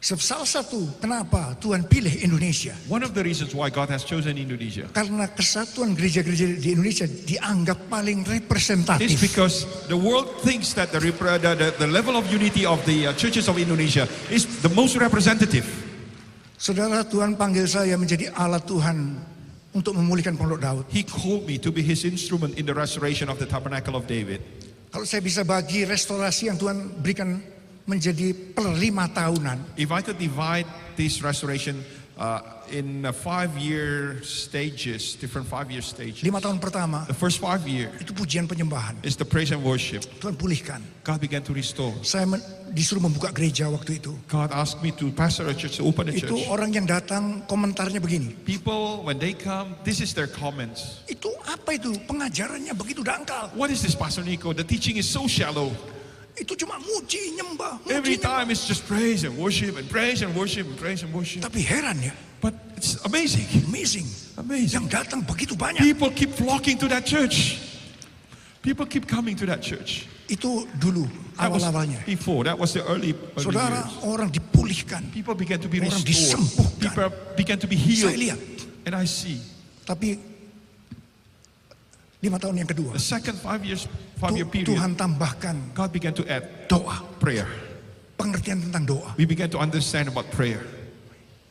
Salah satu kenapa Tuhan pilih Indonesia. One of the reasons why God has chosen Indonesia Karena kesatuan gereja-gereja di Indonesia dianggap paling representatif. is because the world thinks that the level of unity of the churches of Indonesia is the most representative. Saudara, Tuhan panggil saya menjadi alat Tuhan untuk memulihkan Pondok Daud. He called me to be his instrument in the restoration of the tabernacle of David. Kalau saya bisa bagi restorasi yang Tuhan berikan menjadi per 5 tahunan. If I could divide this restoration in 5-year stages, different 5-year stages. 5 tahun pertama, The first 5 years itu pujian penyembahan. is the praise and worship. Tuhan pulihkan. God began to restore. Saya disuruh membuka gereja waktu itu. God asked me to pastor a church, to open a Itu church. orang yang datang komentarnya begini. People, when they come, this is their comments. Itu apa itu? Pengajarannya begitu dangkal. What is this, Pastor Nico? The teaching is so shallow. Itu cuma muji, nyembah. Every time it's just praise and worship and praise and worship and praise and worship. Tapi heran ya. But it's amazing. Amazing. Amazing. Yang datang begitu banyak. People keep flocking to that church. People keep coming to that church. Itu dulu That was awal-awalnya. before. That was the early Saudara, years. orang dipulihkan. People began to be Orang restored. disembuhkan. People began to be healed. Saya lihat. And I see. Tapi 5 tahun yang kedua, The second 5-year period, Tuhan tambahkan God began to add doa, prayer. pengertian tentang doa. We began to understand about prayer.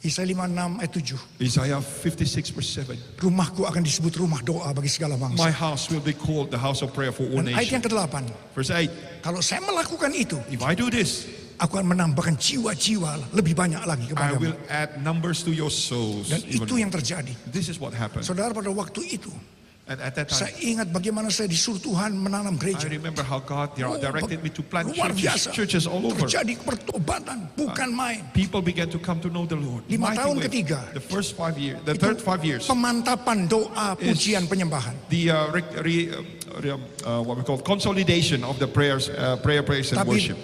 Yesaya 56 ayat 7. Isaiah 56 verse 7. Rumahku akan disebut rumah doa bagi segala My bangsa. house will be called the house of prayer for all Dan ayat yang nations. ke-8. Verse 8. Kalau saya melakukan itu, If I do this, aku akan menambahkan jiwa-jiwa lebih banyak lagi I kepadamu. will add numbers to your souls. Dan even itu yang terjadi. This is what happened. Saudara, pada waktu itu, And at that time, saya ingat bagaimana saya disuruh Tuhan menanam I gereja. remember how God directed me to plant Luar biasa. churches all over. Terjadi pertobatan, bukan main. People began to come to know the Lord. 5 Mighty tahun way. ketiga, The first 5 years, the itu third 5 years, pemantapan doa, is pujian, penyembahan. the what we call consolidation of the prayers, praise and Tapi worship.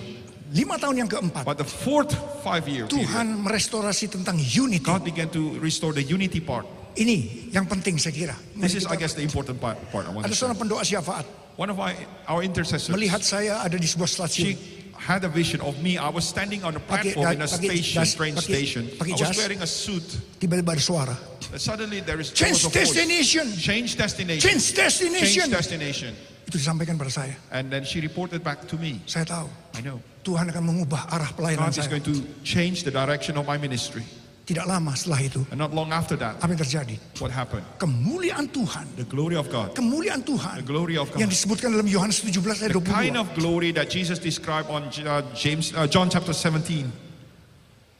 5 tahun yang keempat, But the fourth 5-year period, Tuhan merestorasi tentang unity. God began to restore the unity part. Ini yang penting saya kira. This is, Mari I kita- guess, the important part. I want Ada to say. seorang pendoa syafaat One of our intercessors, melihat saya ada di sebuah she stasiun. had a vision of me. I was standing on a Pakai- platform in a pakai station, jas- train pakai- station. pakai I was jas. wearing a suit. Tiba-tiba ada suara. Suddenly there was Change a voice. destination. Change destination. Change destination. Change destination. Itu disampaikan pada saya. And then she reported back to me. Saya tahu I know. Tuhan akan mengubah arah pelayanan God is saya. going to change the direction of my ministry. Tidak lama setelah itu, And not long after that, apa yang terjadi? what happened? Kemuliaan Tuhan. The glory of God. Kemuliaan Tuhan The glory of God. yang disebutkan dalam Yohanes 17 ayat The 22. kind of glory that Jesus described on John chapter 17,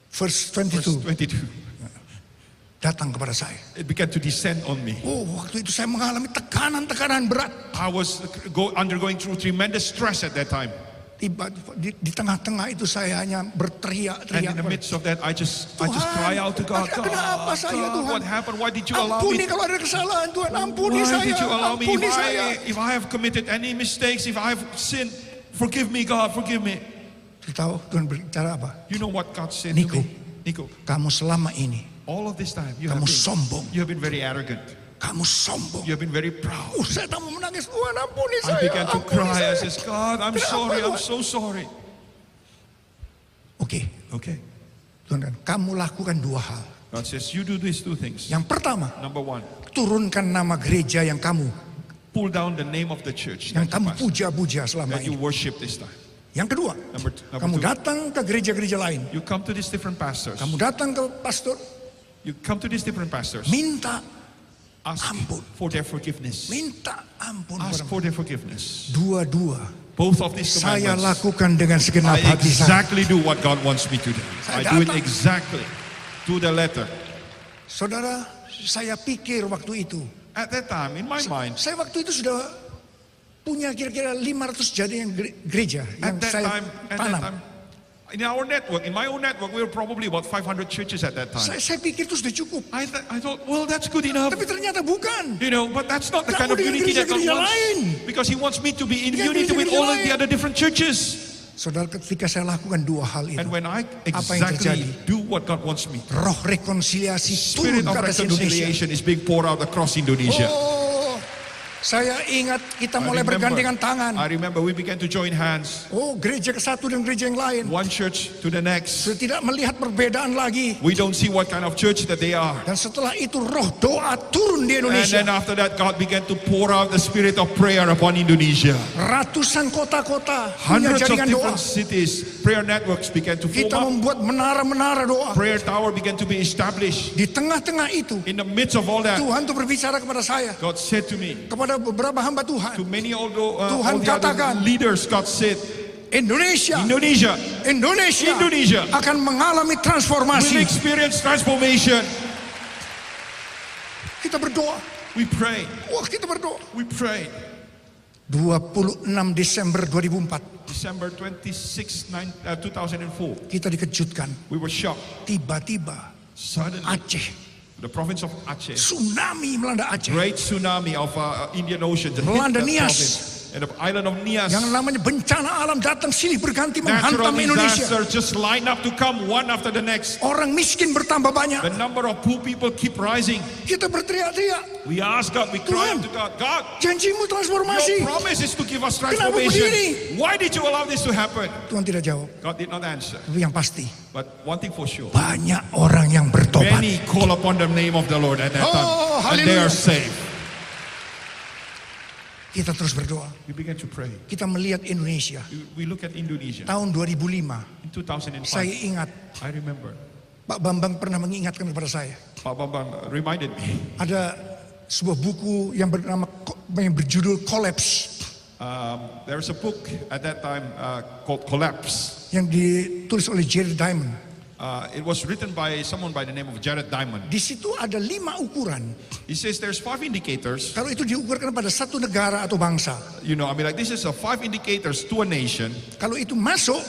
Verse verse 22 22. datang kepada saya. It began to descend on me. Oh, waktu itu saya mengalami tekanan-tekanan berat. I was undergoing through tremendous stress at that time. Tiba di tengah-tengah itu saya hanya And berteriak-teriak. in the midst of that, I just Tuhan, cry out to God. kenapa saya, God, Tuhan? what happened? Why did you allow Ampuni me? kalau ada kesalahan, Tuhan. Ampuni Why saya. did you allow me? Ampuni saya. If I have committed any mistakes, if I have sinned, forgive me, God, forgive me. Tahu Tuhan berbicara apa? You know what God said Nico. to me? Nico, Kamu selama ini, all of this time, you kamu have sombong. been very arrogant. Kamu sombong. You have been very proud. Saya tak mau menangis. Tuhan, ampuni I saya. began to Ampuni cry. I saya. says, God, I'm Kenapa, sorry. I'm Tuhan? so sorry. Oke, Okay. Tuhan, kamu lakukan 2 hal. God says, you do these 2 things. Yang pertama, Number 1, turunkan nama gereja yang kamu pull down the name of the church yang that you kamu pastor, puja-puja selama that you ini. worship this time. Yang kedua, Number kamu 2, datang ke gereja-gereja lain. you come to these different pastors. Kamu datang ke pastor, You come to these different pastors. minta Ask ampun. for their forgiveness. Minta ampun. Ask kepada for their forgiveness. Dua-dua. Both of these Saya commandments. lakukan dengan segenap I hati saya. exactly do what God wants me to do. I do it datang. exactly to the letter. Saudara, saya pikir waktu itu, At that time, in my mind, saya waktu itu sudah punya kira-kira 500 jaringan gereja yang at that saya time, tanam. in our network, in my own network, we were probably about 500 churches at that time. Saya pikir itu sudah cukup. I thought, well, that's good enough. Tapi ternyata bukan. You know, but that's not the Jauh kind of dengan unity that God gereja-gereja wants. lain. Because He wants me to be in Dengan unity with gereja-gereja all of the lain. other different churches. Saudara, ketika saya lakukan 2 hal itu, And when I apa yang exactly terjadi? do what God wants me, Roh rekonsiliasi turun Spirit ke of atas Indonesia. reconciliation is being poured out across Indonesia. Oh, Saya ingat kita mulai bergandengan tangan. I remember we began to join hands. Oh, gereja ke satu dan gereja yang lain. One church to the next. Sudah tidak melihat perbedaan lagi. We don't see what kind of church that they are. Dan setelah itu roh doa turun di And Indonesia. then after that, God began to pour out the spirit of prayer upon Indonesia. Ratusan kota-kota punya Hundreds of jaringan doa. different cities, prayer networks began to form Kita up. membuat menara-menara doa. Prayer tower began to be established. Di tengah-tengah itu, In the midst of all that, Tuhan tuh berbicara kepada saya, God said to me, kepada beberapa hamba Tuhan, to many all the Tuhan other katakan, leaders, God said, Indonesia Indonesia akan mengalami will transformasi. experience transformation. Kita berdoa. We pray. Wah, kita berdoa. We pray. 26 Desember 2004, December 26, 2004. kita dikejutkan. We were shocked. Tiba-tiba Suddenly, Aceh, the province of Aceh, tsunami melanda Aceh. great tsunami of Indian Ocean, hit Melanda that Nias. province. And the island of Nias. Yang namanya bencana alam datang silih berganti Natural menghantam Indonesia. disaster just line up to come one after the next. Orang miskin bertambah banyak. The number of poor people keep rising. Kita berteriak-teriak, We ask God, we cry Tuhan, out to God, God, janjimu transformasi. your promise is to give us Kenapa transformation. begini? Why did you allow this to happen? Tuhan tidak jawab. God did not answer. Tapi yang pasti, But one thing for sure, banyak orang yang bertobat. many call upon the name of the Lord at that Oh, time, and they are hallelujah. saved. Kita terus berdoa. We began to pray. Kita melihat Indonesia. We look at Indonesia. Tahun 2005, In 2005, saya ingat I remember, Pak Bambang pernah mengingatkan kepada saya. Pak Bambang reminded me, Ada sebuah buku yang yang berjudul Collapse, there's a book at that time called Collapse. yang ditulis oleh Jared Diamond. It was written by someone by the name of Jared Diamond. Di situ ada 5 ukuran. He says there's 5 indicators. Kalau itu diukurkan pada satu negara atau bangsa, You know, I mean, like this is a 5 indicators to a nation. kalau itu masuk,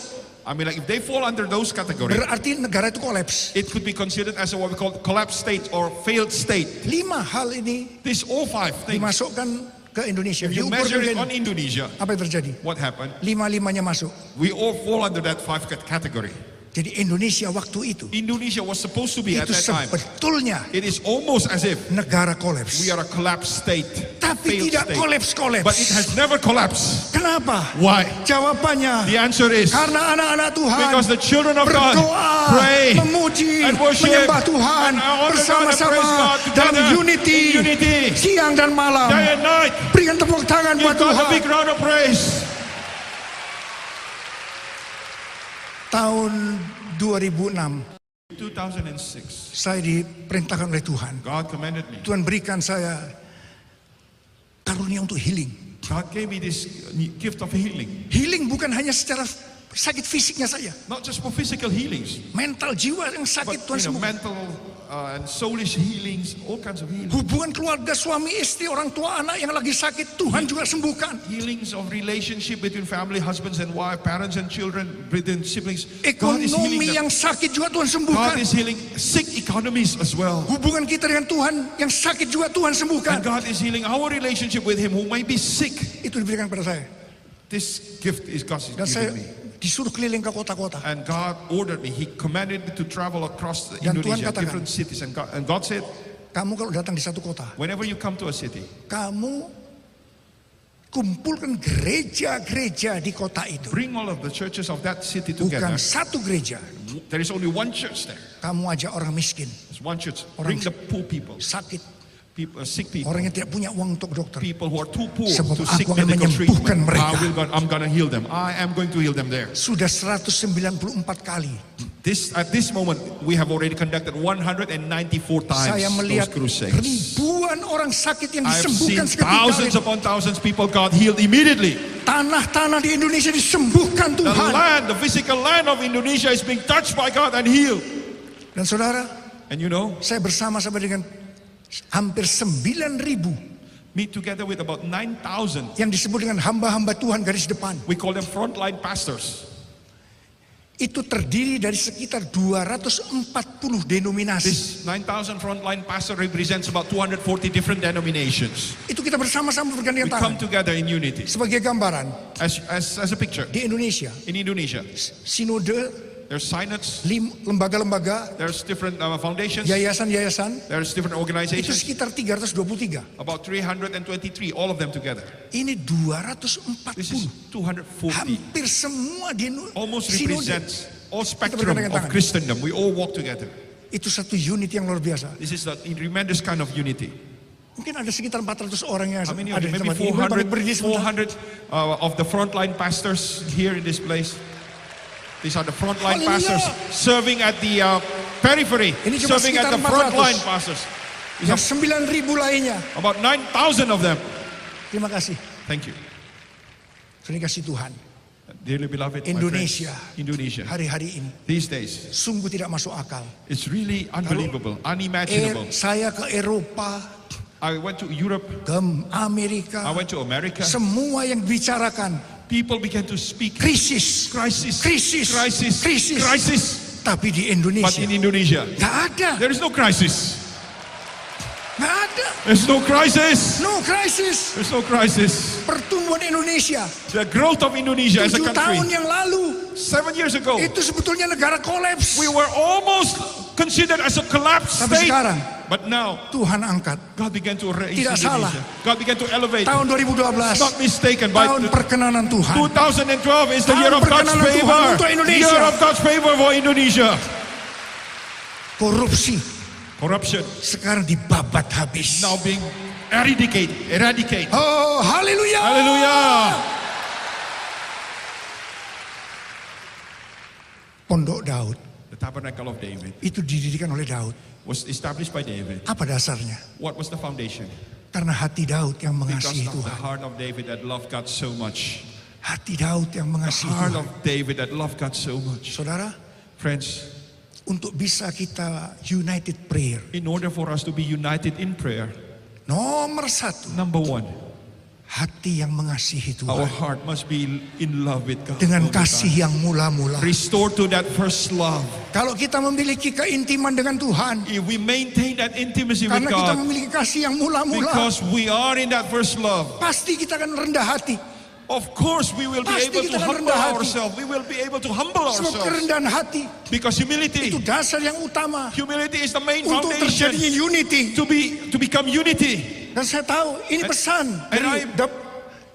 I mean, like if they fall under those categories, berarti negara itu kolaps. it could be considered as what we call collapsed state or failed state. 5 hal ini These all 5 things. dimasukkan ke Indonesia. If you Diukur measure it ke on Indonesia, apa yang terjadi? what happened? 5-5-nya masuk. We all fall under that 5 category. Jadi Indonesia waktu itu, Indonesia was supposed to be at itu that time. sebetulnya It is almost as if negara kolaps. we are a collapsed state. Tapi failed tidak state. kolaps-kolaps. But it has never collapsed. Kenapa? Why? Jawabannya, The answer is karena anak-anak Tuhan because the children of God berdoa, pray memuji, and worship menyembah Tuhan and honor God and bersama-sama praise God dalam together unity, in unity. siang dan malam. Day and night. Berikan tepuk tangan Give buat God a Tuhan. big round of praise. Tahun 2006, 2006, saya diperintahkan oleh Tuhan. God commanded me. Tuhan berikan saya karunia untuk healing. God gave me this gift of healing. Healing bukan hanya secara sakit fisiknya saja. Not just for physical healings, Mental jiwa yang but sakit Tuhan sembuhkan. mental and soulish healings, all kinds of healings. Hubungan keluarga suami istri, orang tua anak yang lagi sakit, Tuhan juga sembuhkan. Healings of relationship between family, husbands and wife, parents and children, between siblings. God is healing Ekonomi them. yang sakit juga Tuhan God sembuhkan. is healing sick economies as well. Hubungan kita dengan Tuhan yang sakit juga Tuhan And sembuhkan. God is healing our relationship with Him who might be sick. Itu diberikan kepada saya. This gift is God is Dan saya giving me. disuruh keliling ke kota-kota. And God ordered me. He commanded me to travel across Dan Tuhan Indonesia, katakan, different cities. And God said, Kamu kalau datang di satu kota, whenever you come to a city, kamu kumpulkan gereja-gereja di kota itu. bring all of the churches of that city together. Bukan satu gereja. There is only one church there. Kamu ajak orang miskin, There's one church. Orang Bring the poor people, sakit, sick people, orang yang tidak punya uang untuk dokter. people who are too poor Sebab to seek aku akan medical menyembuhkan treatment. mereka. I'm going to heal them. I am going to heal them there. Sudah 194 kali At this moment, we have already conducted 194 times saya those melihat crusades. ribuan orang sakit yang I have disembuhkan seen seketika. thousands upon thousands people God healed immediately. Tanah-tanah di Indonesia disembuhkan The Tuhan. land, the physical land of Indonesia is being touched by God and healed. Dan saudara, And you know, saya bersama-sama dengan hampir 9.000 meet together with about 9,000. yang disebut dengan hamba-hamba Tuhan garis depan. We call them frontline pastors. Itu terdiri dari sekitar 240 denominasi. This 9,000 frontline pastor represents about 240 different denominations. Itu kita bersama-sama bergandengan We come tangan. together in unity. Sebagai gambaran, As a picture, di Indonesia, in Indonesia, sinode There's synods. Lembaga-lembaga, There's different foundations. yayasan-yayasan, There's different itu organizations. sekitar 323. About 323, all of them together. Ini This is 240. 240. Hampir semua di Almost sinode. represents all spectrum bergandengan of tangan. Christendom. We all walk together. Itu satu unit yang luar biasa. This is a tremendous kind of unity. Mungkin ada sekitar 400 orang yang How many ada of you? di Maybe tempat ini. Boleh 400, berdiri sebentar? 400 of the frontline pastors here in this place. These are the frontline Hallelujah. pastors serving at the periphery, Ini cuma serving at sekitar the frontline 400. pastors. Yang 9.000 lainnya. About 9,000 of them. Terima kasih. Thank you. Terima kasih Tuhan. Dearly beloved, my Indonesia. friends, Indonesia. Hari-hari ini These days, sungguh tidak masuk akal. it's really unbelievable, unimaginable. Saya ke Eropa, I went to Europe, ke Amerika, I went to America. semua yang dibicarakan People began to speak krisis, crisis, krisis, crisis, krisis. crisis. Tapi di But Indonesia in Indonesia, nggak ada, there is no crisis. nggak ada, There's no crisis. no crisis. There's no crisis. Pertumbuhan Indonesia The growth of Indonesia as a 7 tahun country. yang lalu 7 years ago, itu sebetulnya negara kolaps. we were almost considered as a collapsed Tapi state. sekarang But now, Tuhan angkat. God began to raise Tidak salah. Indonesia. God began to elevate. Tahun 2012 Not mistaken by tahun perkenanan Tuhan. 2012 is the Tahun year of God's perkenanan Tuhan favor. untuk Indonesia. Year of God's favor for Indonesia. Korupsi Corruption sekarang dibabat habis. now being eradicated. Oh, haleluya. Hallelujah. Pondok Daud The tabernacle of David itu didirikan oleh Daud. was established by David. Apa dasarnya? What was the foundation? Karena hati Daud yang Because mengasihi of the Tuhan. heart of David that loved God so much. Hati Daud yang The mengasihi heart Tuhan. of David that loved God so much. Saudara, Friends, untuk bisa kita united prayer, in order for us to be united in prayer, nomor 1, number one, hati yang mengasihi our Tuhan. heart must be in love with God. Dengan all the kasih time. yang mula-mula. Restore to that first love. Kalau kita memiliki keintiman dengan Tuhan, If we maintain that intimacy with karena kita God, memiliki kasih yang mula-mula, because we are in that first love, pasti kita akan rendah hati. of course we will be Pasti able to kita akan humble rendah hati. ourselves. We will be able to humble Sebab ourselves. kerendahan hati Because humility, itu dasar yang utama humility is the main untuk foundation terjadinya unity. to become unity. Dan saya tahu ini pesan dari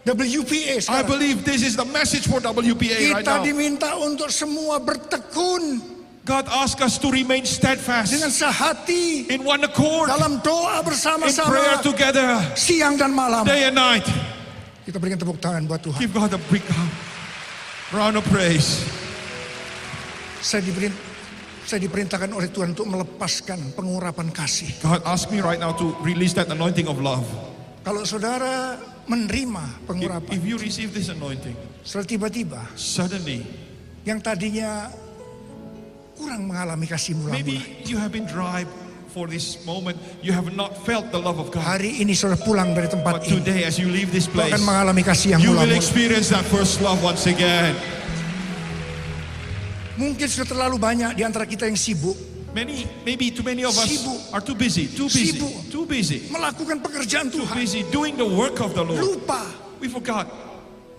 WPA I sekarang. believe this is the message for WPA right Kita now. diminta untuk semua bertekun God asks us to remain steadfast dengan sehati in one accord, dalam doa in prayer bersama-sama together, siang dan malam. day and night. Kita berikan tepuk tangan buat Tuhan. Give God a big round of praise. Saya diperintahkan oleh Tuhan untuk melepaskan pengurapan kasih. God asked me right now to release that anointing of love. Kalau saudara menerima pengurapan, If you receive this anointing, saudara tiba-tiba suddenly, yang tadinya kurang mengalami kasih maybe mula-mula, you have been dry for this moment. You have not felt the love of God. hari ini saudara pulang dari tempat But ini, today, as you leave this saudara place, akan mengalami kasih yang you will mula-mula. experience that first love once again. Mungkin sudah terlalu banyak di antara kita yang sibuk Maybe too many of us Sibuk. are too busy, Sibuk. too busy, melakukan pekerjaan too Tuhan, busy doing the work of the Lord. lupa We forgot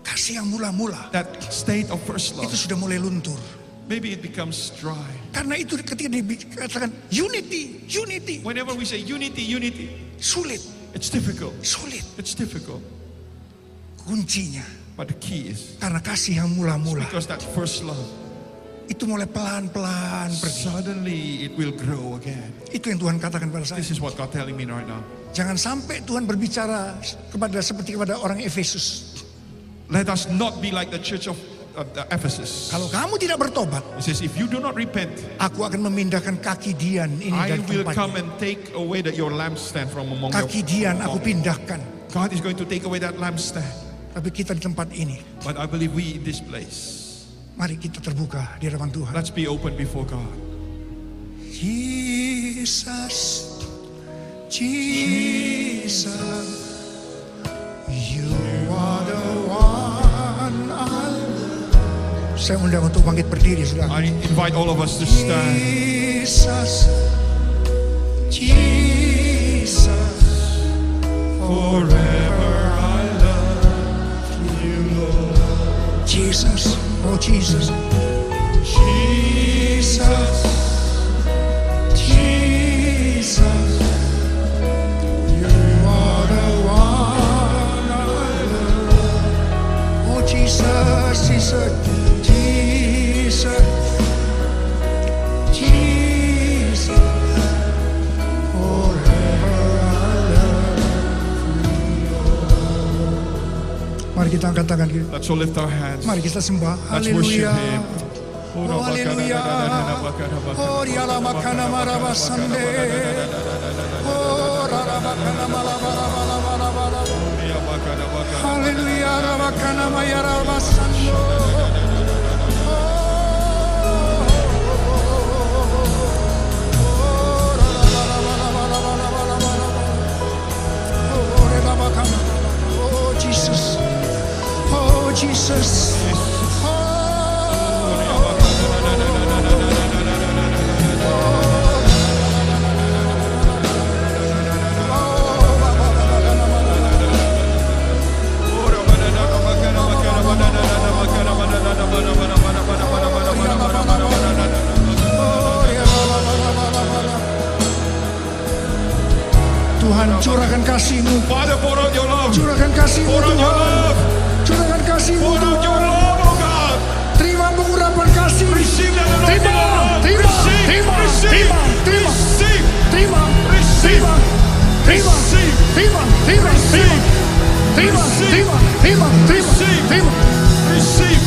kasih yang mula-mula that state of first love. itu sudah mulai luntur. Maybe it becomes dry. Karena itu ketika dikatakan unity, Whenever we say unity, sulit, it's difficult. It's difficult. kuncinya But the key is karena kasih yang mula-mula because that first love, itu mulai pelan-pelan pergi. suddenly it will grow again. Itu yang Tuhan katakan pada saya. This is what God telling me right now. Jangan sampai Tuhan berbicara seperti kepada orang Efesus. Let us not be like the church of Ephesus. Kalau kamu tidak bertobat, It says, if you do not repent, aku akan memindahkan kaki Dian ini I dari will come tempatnya. and take away your lampstand from among Kaki Dian aku pindahkan. God is going to take away that lampstand. Tapi kita di tempat ini, But I believe we in this place, mari kita terbuka di hadapan Tuhan. let's be open before God. Jesus, Jesus, you are the one I love. Saya undang untuk bangkit berdiri, saudara. I invite all of us to stand. Jesus, Jesus, Forever I love you, Lord. Jesus, oh Jesus. Jesus. Mari kita angkat tangan kita. Let's all lift our hands. Mari kita sembah. Let's worship Haleluya. Him. Oh, haleluya. Oh, diala makana marabasande. Oh, rarabakana malabarabarabarabara. Haleluya, rabakana mayarabasando. Oh, Jesus. Oh, Jesus. Tuhan, curahkan kasih-Mu. Father, pour out your love. Curahkan kasih-Mu, Pour out your Tuhan. love. Curahkan kasih-Mu, Pour out your Tuhan. love, oh God. Terima pengurapan kasih. Receive that Terima, anointing, Lord. terima, Receive, terima, receive, terima, terima, receive, terima, receive, terima, terima, receive, terima, terima, receive, terima, receive, terima, terima, receive, terima. receive.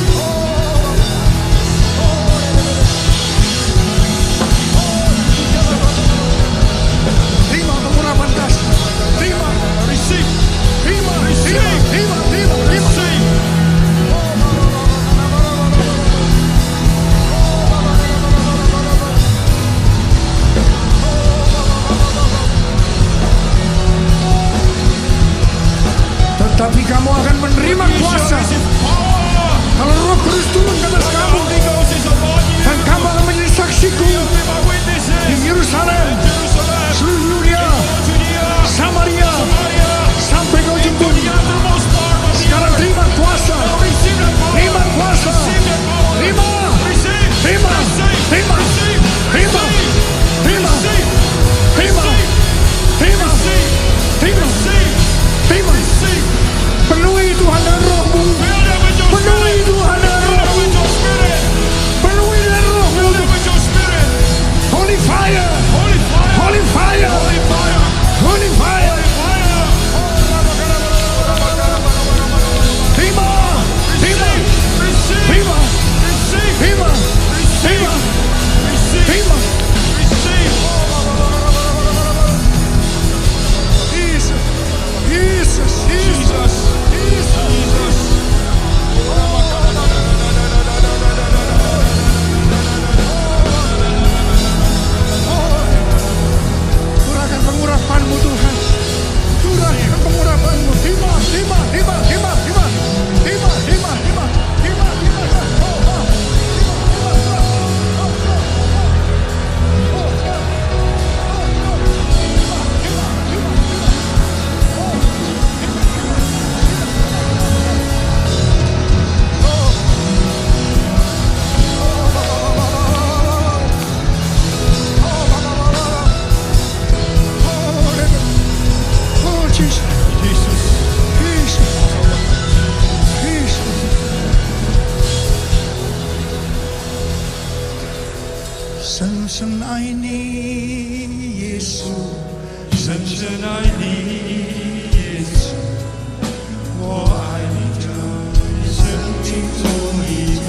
Terima pengurapan kasih. Terima, Receive, terima, receive, terima, terima, terima, terima. receive. Tetapi kamu akan menerima kuasa kalau Roh Kudus turun ke atas kamu, dan kamu akan menjadi saksiku di Yerusalem, seluruh dunia, Samaria, sampai ke ujung bumi. Sekarang terima kuasa, terima kuasa, terima, terima, terima, terima, terima, terima, terima, terima, terima. Penuhi Tuhan dengan Roh-Mu, penuhi Tuhan dengan Roh-Mu, penuhi dengan Roh-Mu. Holy fire, holy fire, holy fire. Terima, terima, terima, terima, terima, terima. Jesus, Jesus, Jesus, Jesus. Curahkan pengurapan-Mu, Tuhan. Curahkan pengurapan-Mu. Terima, terima, terima, terima, terima, terima, terima, terima, terima, terima. Oh, Jesus, Jesus, Jesus, Jesus. Sen I need Yesus, Sen I need Jesus. Oh, I need you. Sending to me.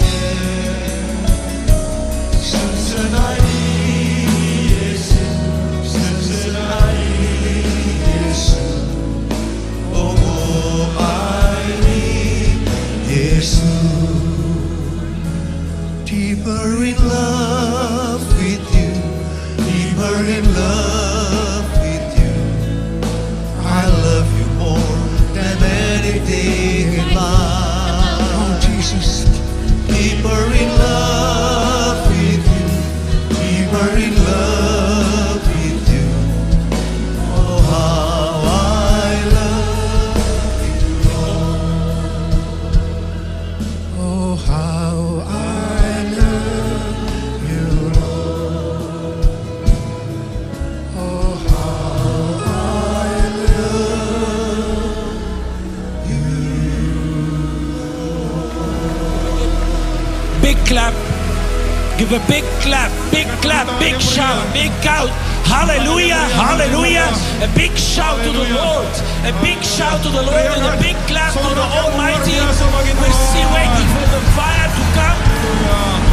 Sen I need Jesus. Sen I need Jesus. Oh, I need Jesus. Deeper in love with you, deeper in love with you. I love you more than anything in life. Oh, Jesus. Deeper in love with you, deeper in love with you. Oh, how I love you, Lord. Oh, how I love you, Lord. Give a big clap, big shout, big shout. Hallelujah, hallelujah. A big shout to the Lord. A big shout to the Lord and a big clap to the Almighty. We're still waiting for the fire to come.